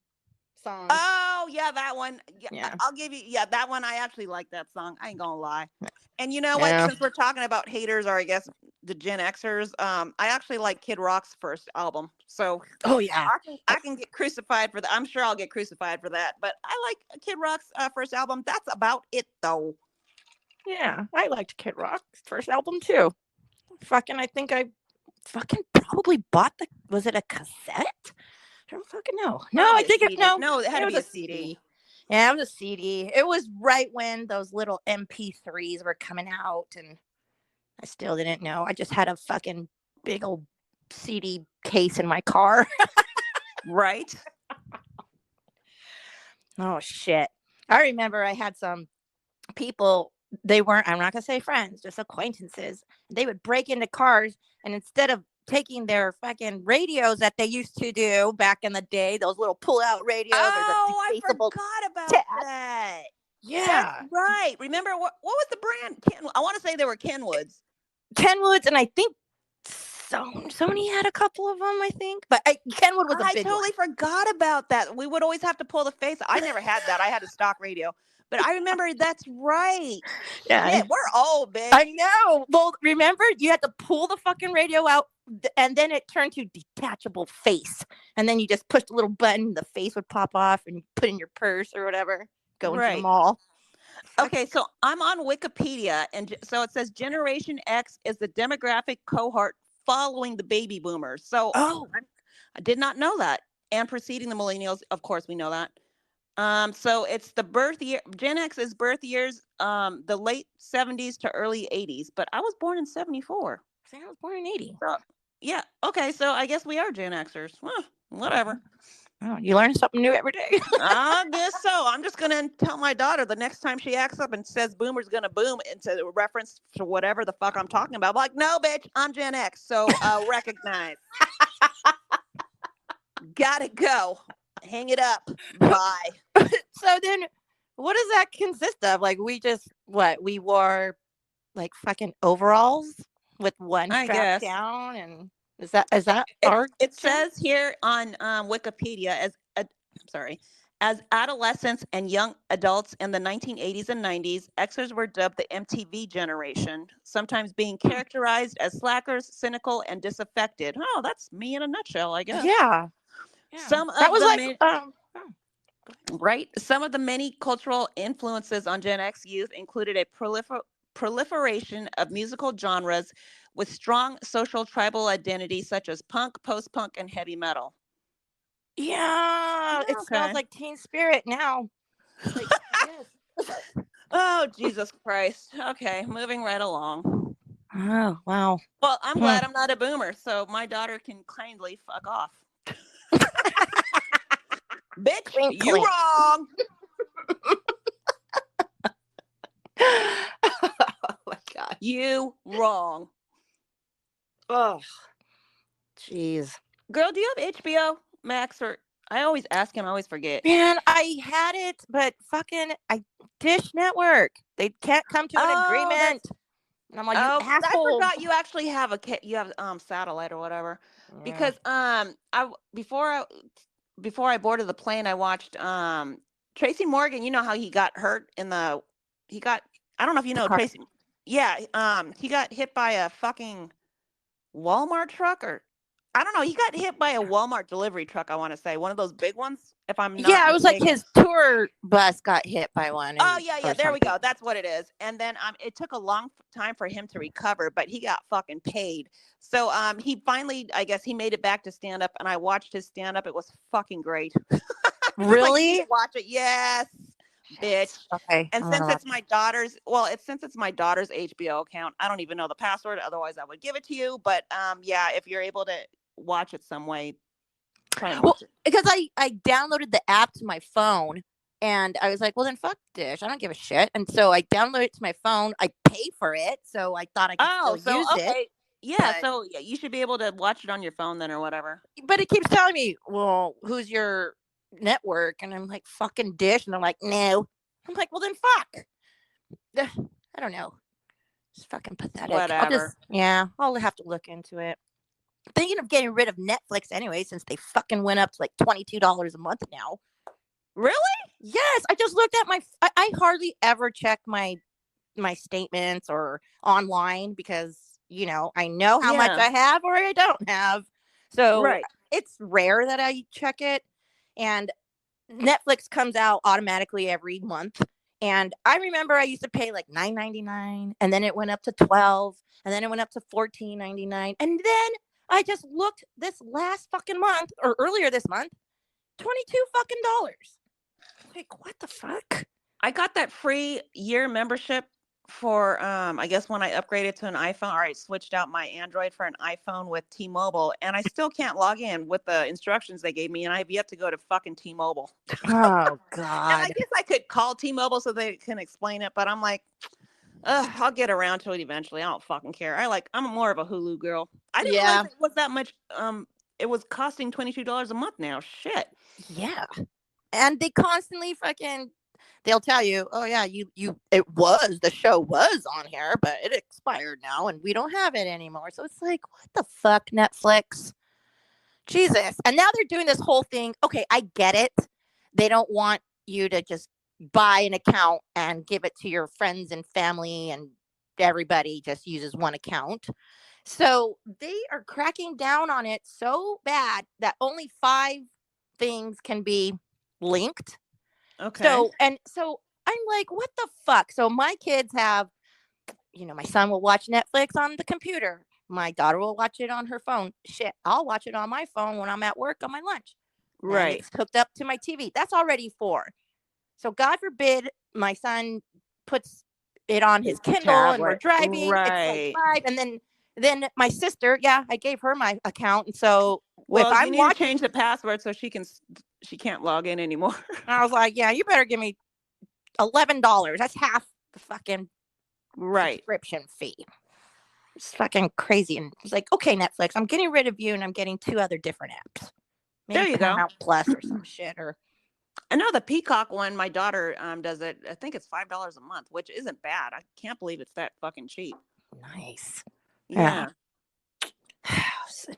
song. Oh yeah, that one. Yeah. I'll give you. Yeah, that one. I actually like that song. I ain't gonna lie. And you know what? Since we're talking about haters, or I guess the Gen Xers, I actually like Kid Rock's first album. So yeah, I can get crucified for that. I'm sure I'll get crucified for that. But I like Kid Rock's first album. That's about it, though. Yeah, I liked Kid Rock's first album too. I think I probably bought was it a cassette? I don't fucking know. No, I think it had to be a CD. Yeah, it was a CD. It was right when those little MP3s were coming out, and I still didn't know. I just had a fucking big old CD case in my car. Right? Oh shit. I remember I had some people, they weren't, I'm not going to say friends, just acquaintances. They would break into cars, and instead of taking their fucking radios that they used to do back in the day, those little pull out radios or the Oh, I defacable forgot about tab. that. That's Yeah. right. Remember what was the brand? I want to say they were Kenwoods. Kenwoods, and I think Sony had a couple of them, I think. But Kenwood was a I big totally one. forgot about that. We would always have to pull the face. I never had that. I had a stock radio. But I remember that's right. Yeah. Shit, we're old, bitch. I know. Well, remember, you had to pull the fucking radio out, and then it turned to detachable face. And then you just pushed a little button, the face would pop off, and you put in your purse or whatever, go into the Right. mall. Okay, so I'm on Wikipedia, and so it says Generation X is the demographic cohort following the baby boomers. So Oh, I did not know that. And preceding the millennials, of course, we know that. So it's the birth year. Gen X is birth years, the late 70s to early 80s. But I was born in 74. I was born in 80. So yeah, okay. So I guess we are Gen Xers. Well, whatever. Oh, you learn something new every day. I guess so. I'm just gonna tell my daughter the next time she acts up and says "Boomer's gonna boom" into a reference to whatever the fuck I'm talking about. I'm like, no, bitch, I'm Gen X, so recognize. Gotta go. Hang it up. Bye. So then, what does that consist of? Like, we wore like fucking overalls with one I strap guess down, and is that it, our it term? says here on Wikipedia sorry. As adolescents and young adults in the 1980s and 90s, Xers were dubbed the MTV generation, sometimes being characterized as slackers, cynical, and disaffected. Oh, that's me in a nutshell, I guess. Yeah. Some That of was the like right, some of the many cultural influences on Gen X youth included a proliferation of musical genres with strong social tribal identity, such as punk, post-punk, and heavy metal. yeah, it smells Okay. like Teen Spirit now. Like, yes. Oh, Jesus Christ. Okay, moving right along. Oh, wow. Well, I'm glad I'm not a boomer, so my daughter can kindly fuck off. Bitch, Clink, you clink. wrong. Oh my god. You wrong. Oh, jeez. Girl, do you have HBO Max? Or I always ask him, I always forget. Man, I had it, but fucking Dish Network. They can't come to an Oh, agreement. And I'm like, you because I asshole. forgot you actually have you have satellite or whatever. Yeah. Because I before I boarded the plane, I watched Tracy Morgan. You know how he got hurt he got, I don't know if you The know car. Tracy. Yeah, he got hit by a fucking Walmart truck, or I don't know. He got hit by a Walmart delivery truck. I want to say one of those big ones, if I'm not Yeah, it was like mistaken. his tour bus got hit by one. Oh yeah, Or there we something. go. That's what it is. And then it took a long time for him to recover, but he got fucking paid. So he finally, I guess, he made it back to stand up, and I watched his stand up. It was fucking great. Just like, you need Really? to watch it. Yes, bitch. Okay. And since it's my daughter's, HBO account, I don't even know the password. Otherwise, I would give it to you. But yeah, if you're able to watch it some way, try and watch it. Because I downloaded the app to my phone, and I was like, well, then fuck Dish. I don't give a shit. And so I downloaded it to my phone. I pay for it, so I thought I could Oh, still so use it. okay. Yeah, so yeah, you should be able to watch it on your phone then or whatever. But it keeps telling me, well, who's your network? And I'm like, fucking Dish. And they're like, no. I'm like, well, then fuck. I don't know. It's fucking pathetic. Whatever. I'll have to look into it. Thinking of getting rid of Netflix anyway, since they fucking went up to like $22 a month now. Really? Yes, I just looked at I hardly ever check my statements or online because I know how much Yeah. I have or I don't have. So Right. it's rare that I check it. And Netflix comes out automatically every month. And I remember I used to pay like $9.99, and then it went up to $12, and then it went up to $14.99. And then I just looked this last fucking month or earlier this month, 22 fucking dollars. Like, what the fuck? I got that free year membership for I guess when I upgraded to an iPhone, or I switched out my Android for an iPhone with T-Mobile, and I still can't log in with the instructions they gave me, and I have yet to go to fucking T-Mobile. Oh And God. I guess I could call T-Mobile so they can explain it, but I'm like, ugh, I'll get around to it eventually. I don't fucking care. I'm more of a Hulu girl. I didn't realize Yeah. it was that much. It was costing $22 a month now. Shit. Yeah. And they constantly fucking they'll tell you, oh yeah, the show was on here, but it expired now and we don't have it anymore. So it's like, what the fuck, Netflix? Jesus. And now they're doing this whole thing. Okay, I get it. They don't want you to just buy an account and give it to your friends and family, and everybody just uses one account. So they are cracking down on it so bad that only 5 things can be linked. Okay. So I'm like, what the fuck? So my kids have, my son will watch Netflix on the computer. My daughter will watch it on her phone. Shit, I'll watch it on my phone when I'm at work on my lunch. And Right. it's hooked up to my TV. That's already 4. So God forbid my son puts it on his Kindle and we're Tablet. driving. It's like Right. 5. And then my sister, yeah, I gave her my account. And so if Well, you I'm need to watching, change the password so she can't log in anymore. I was like, yeah, you better give me $11. That's half the fucking Right. subscription fee. It's fucking crazy. And it's like, okay, Netflix, I'm getting rid of you and I'm getting 2 other different apps. Maybe There you go. Paramount Plus or some shit. Or I know the Peacock one, my daughter does it. I think it's $5 a month, which isn't bad. I can't believe it's that fucking cheap. nice. Yeah.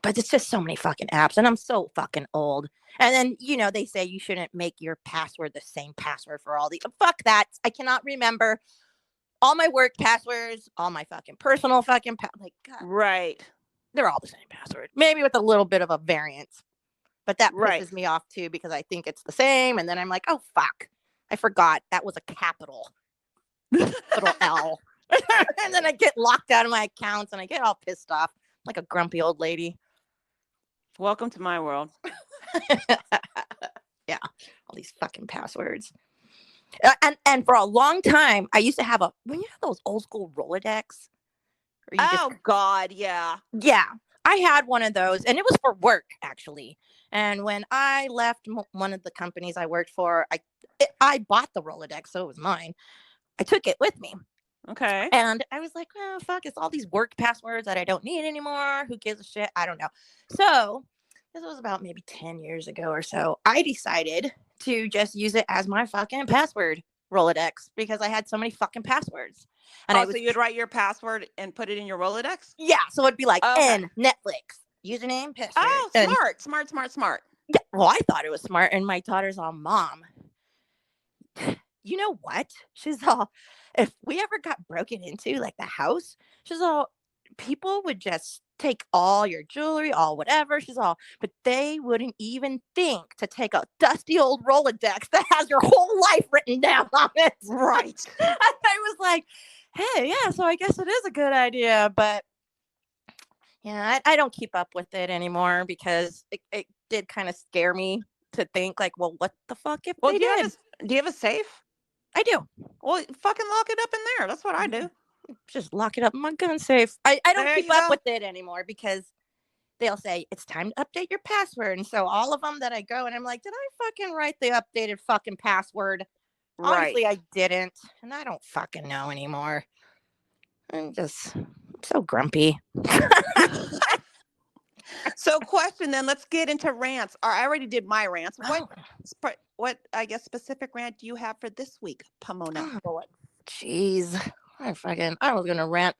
But it's just so many fucking apps, and I'm so fucking old. And then, they say you shouldn't make your password the same password for all the. Fuck that. I cannot remember all my work passwords, all my fucking personal fucking. Like, God, Right. they're all the same password. Maybe with a little bit of a variance. But that Right. pisses me off too because I think it's the same. And then I'm like, oh, fuck. I forgot that was a capital L. And then I get locked out of my accounts and I get all pissed off like a grumpy old lady. Welcome to my world. Yeah, all these fucking passwords. And for a long time, I used to have when you have those old school Rolodex. Oh God, yeah. Yeah, I had one of those, and it was for work actually. And when I left one of the companies I worked for, I bought the Rolodex, so it was mine. I took it with me. Okay. And I was like, oh, fuck, it's all these work passwords that I don't need anymore. Who gives a shit? I don't know. So this was about maybe 10 years ago or so. I decided to just use it as my fucking password Rolodex because I had so many fucking passwords. And so you'd write your password and put it in your Rolodex? Yeah. So it'd be like Okay. Netflix, username, password. Oh, And, smart. yeah, well, I thought it was smart. And my daughter's all, Mom, you know what? She's all, if we ever got broken into, like the house, she's all, people would just take all your jewelry, all whatever. She's all, but they wouldn't even think to take a dusty old Rolodex that has your whole life written down on it. Right. And I was like, hey, yeah, so I guess it is a good idea. But yeah, I don't keep up with it anymore because it did kind of scare me to think like, well, what the fuck if they did? Do you have a safe? I do. Well, fucking lock it up in there. That's what I do. Just lock it up in my gun safe. I don't keep up with it anymore because they'll say it's time to update your password. And so all of them that I go and I'm like, did I fucking write the updated fucking password? Right. Honestly, I didn't. And I don't fucking know anymore. I'm so grumpy. So question then, let's get into rants. I already did my rants. What I guess specific rant do you have for this week, PAHMOANH Bullitt? Jeez. I was gonna rant.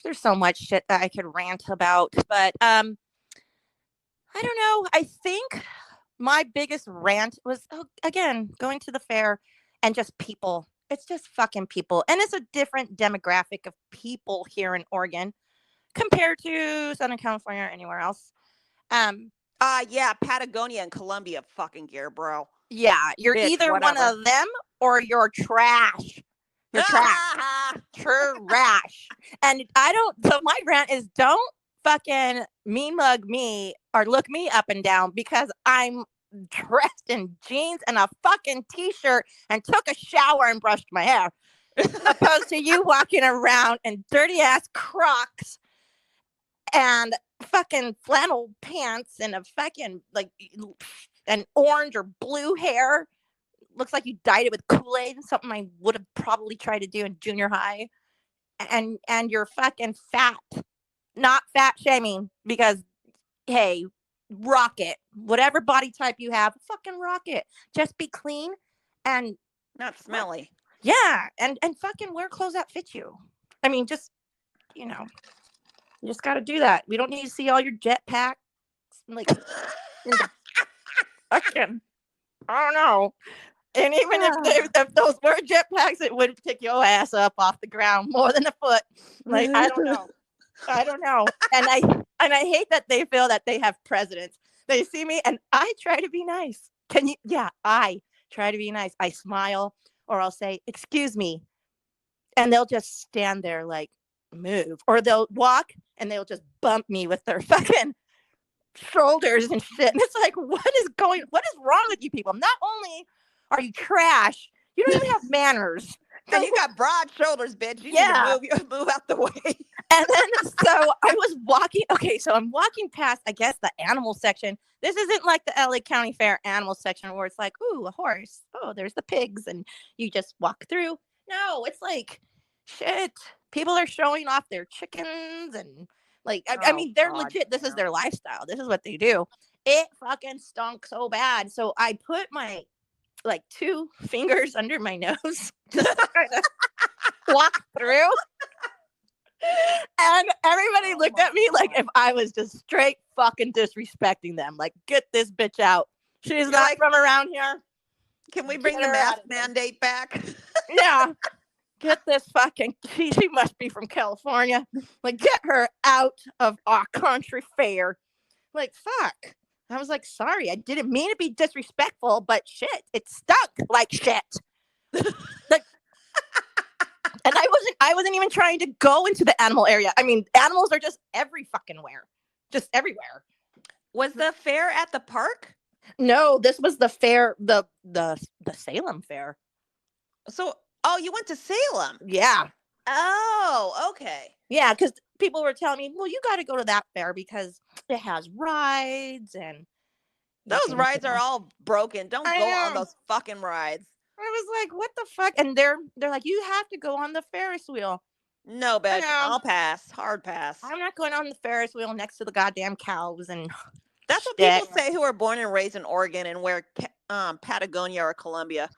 There's so much shit that I could rant about, but I don't know. I think my biggest rant was again going to the fair and just people. It's just fucking people, and it's a different demographic of people here in Oregon compared to Southern California or anywhere else. Yeah, Patagonia and Colombia fucking gear, bro. Yeah, you're either one of them or you're trash. You're trash. Trash. And so my rant is don't fucking mean mug me or look me up and down because I'm dressed in jeans and a fucking t-shirt and took a shower and brushed my hair. Opposed to you walking around in dirty ass Crocs and fucking flannel pants and a fucking like an orange or blue hair. Looks like you dyed it with Kool-Aid, something I would have probably tried to do in junior high. And you're fucking fat. Not fat shaming, because hey, rock it. Whatever body type you have, fucking rock it. Just be clean and not smelly. Yeah, and fucking wear clothes that fit you. I mean, just, you know, you just got to do that. We don't need to see all your jetpacks. Like, fucking, I don't know. And even if those were jetpacks, it would pick your ass up off the ground more than a foot. Like, I don't know. And I hate that they feel that they have presidents. They see me and I try to be nice. I try to be nice. I smile, or I'll say, "Excuse me." And they'll just stand there like, move. Or they'll walk and they'll just bump me with their fucking shoulders and shit. And it's like, what is wrong with you people? Not only are you trash, you don't even have manners. And you got broad shoulders, bitch. You need to move out the way. And then, so I was walking. Okay, so I'm walking past, I guess, the animal section. This isn't like the LA County Fair animal section where it's like, ooh, a horse. Oh, there's the pigs. And you just walk through. No, it's like, shit. People are showing off their chickens. And like, I mean, they're legit. This is their lifestyle. This is what they do. It fucking stunk so bad. So I put my like 2 fingers under my nose just to kind of walk through. And everybody looked at me like if I was just straight fucking disrespecting them. Like, get this bitch out. She's not from around here. Can we bring the mask mandate back? Yeah. Get this fucking, she must be from California. Like, get her out of our country fair. Like, fuck. I was like, sorry, I didn't mean to be disrespectful, but shit, it stuck like shit. Like, and I wasn't even trying to go into the animal area. I mean, animals are just every fucking where. Just everywhere. Was the fair at the park? No, this was the fair, the Salem fair. So, you went to Salem? Yeah. Oh, okay. Yeah, because people were telling me, well, you got to go to that fair because it has rides and those rides are all broken. Don't go on those fucking rides. I was like, what the fuck? And they're like, you have to go on the Ferris wheel. No, bitch. I'll pass. Hard pass. I'm not going on the Ferris wheel next to the goddamn cows and that's what people say who are born and raised in Oregon and wear Patagonia or Columbia.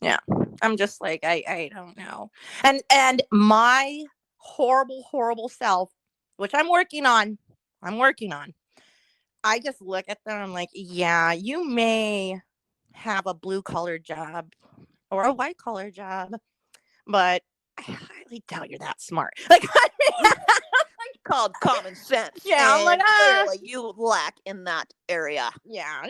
Yeah. I'm just like, I don't know. And my horrible self, which I'm working on. I just look at them. I'm like, yeah, you may have a blue collar job or a white collar job, but I highly doubt you're that smart. Like, I mean, called common sense. Yeah, I'm like, clearly you lack in that area. Yeah,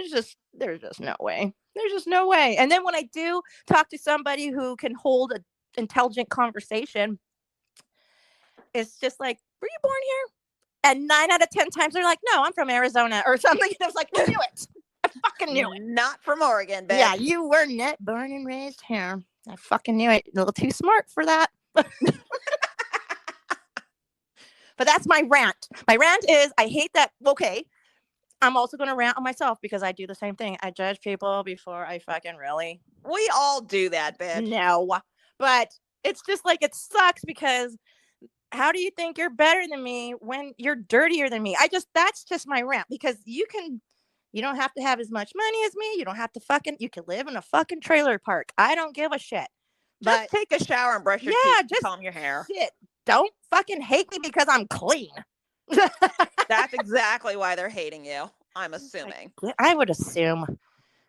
there's just no way. There's just no way. And then when I do talk to somebody who can hold an intelligent conversation, it's just like, were you born here? And 9 out of 10 times they're like, no, I'm from Arizona or something. And I was like, I knew it. I fucking knew it. Not from Oregon, bitch. Yeah, you were not born and raised here. I fucking knew it. A little too smart for that. But that's my rant. My rant is, I hate that. Okay, I'm also going to rant on myself because I do the same thing. I judge people before I fucking really. We all do that, bitch. No, but it's just like, it sucks because how do you think you're better than me when you're dirtier than me? That's just my rant, because you don't have to have as much money as me. You don't have to you can live in a fucking trailer park. I don't give a shit. Just take a shower and brush your teeth and comb your hair. Shit. Don't fucking hate me because I'm clean. That's exactly why they're hating you, I'm assuming. I would assume.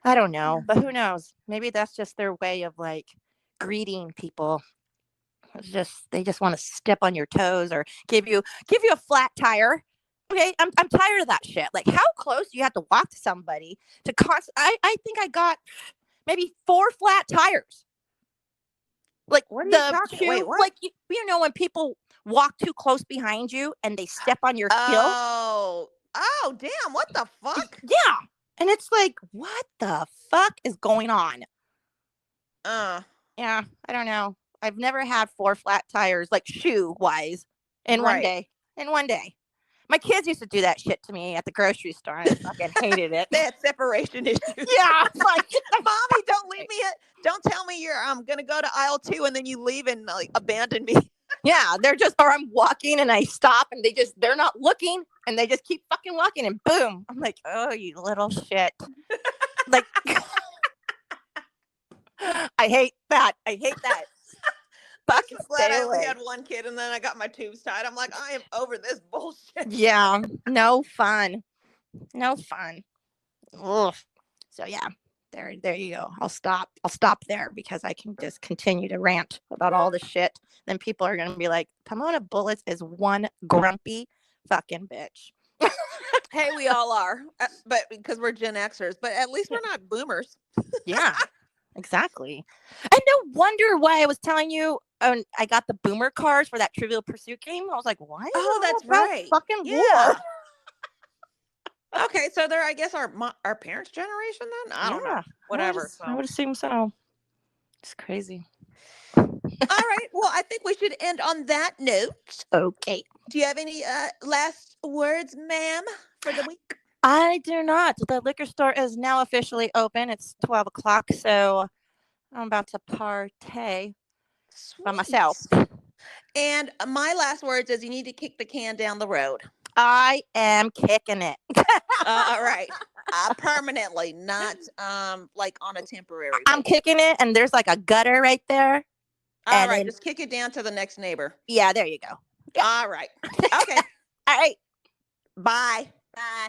I don't know, but who knows? Maybe that's just their way of like greeting people. They just want to step on your toes or give you a flat tire. Okay, I'm tired of that shit. Like, how close do you have to walk to somebody to I think I got maybe 4 flat tires. Like, what are you talking? Wait, what? Like, you know when people walk too close behind you and they step on your heel? Oh, damn! What the fuck? Yeah, And it's like, what the fuck is going on? Uh, Yeah, I don't know. I've never had 4 flat tires, like shoe-wise, in one Right. day. In one day. My kids used to do that shit to me at the grocery store, and I fucking hated it. they had separation issues. Yeah, it's like, Mommy, don't leave me. Don't tell me you're gonna go to aisle 2 and then you leave and like abandon me. yeah, they're just, or I'm walking and I stop and they're not looking and they just keep fucking walking and boom. I'm like, oh, you little shit. Like, I hate that. I hate that. Fucking I'm glad stay I only away. had one kid and then I got my tubes tied. I'm like, I am over this bullshit. Yeah, no fun. No fun. Ugh. So yeah, there you go. I'll stop there because I can just continue to rant about all this shit. Then people are gonna be like, Pomona Bullitz is one grumpy fucking bitch. Hey, we all are, but because we're Gen Xers, but at least we're not boomers. Yeah, exactly. And no wonder why I was telling you I got the boomer cards for that Trivial Pursuit game. I was like, why? Oh, that's about right. Fucking Yeah. war. Okay, so they're, I guess, our parents' generation then? I don't know. Whatever. I would assume so. It's crazy. All right. Well, I think we should end on that note. Okay. Do you have any last words, ma'am, for the week? I do not. The liquor store is now officially open. It's 12 o'clock, so I'm about to partay by myself. And my last words is you need to kick the can down the road. I am kicking it. All right. Permanently, not like on a temporary basis. I'm kicking it, and there's like a gutter right there. All right, just kick it down to the next neighbor. Yeah, there you go. Yeah. All right. Okay. All right. Bye. Bye.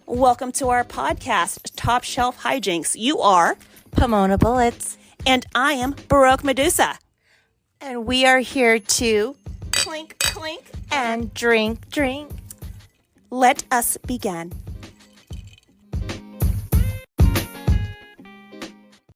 Welcome to our podcast, Top Shelf Hijinks. You are Pomona Bullitz. and I am Baroque Medusa. And we are here to Clink, clink. and drink. Let us begin.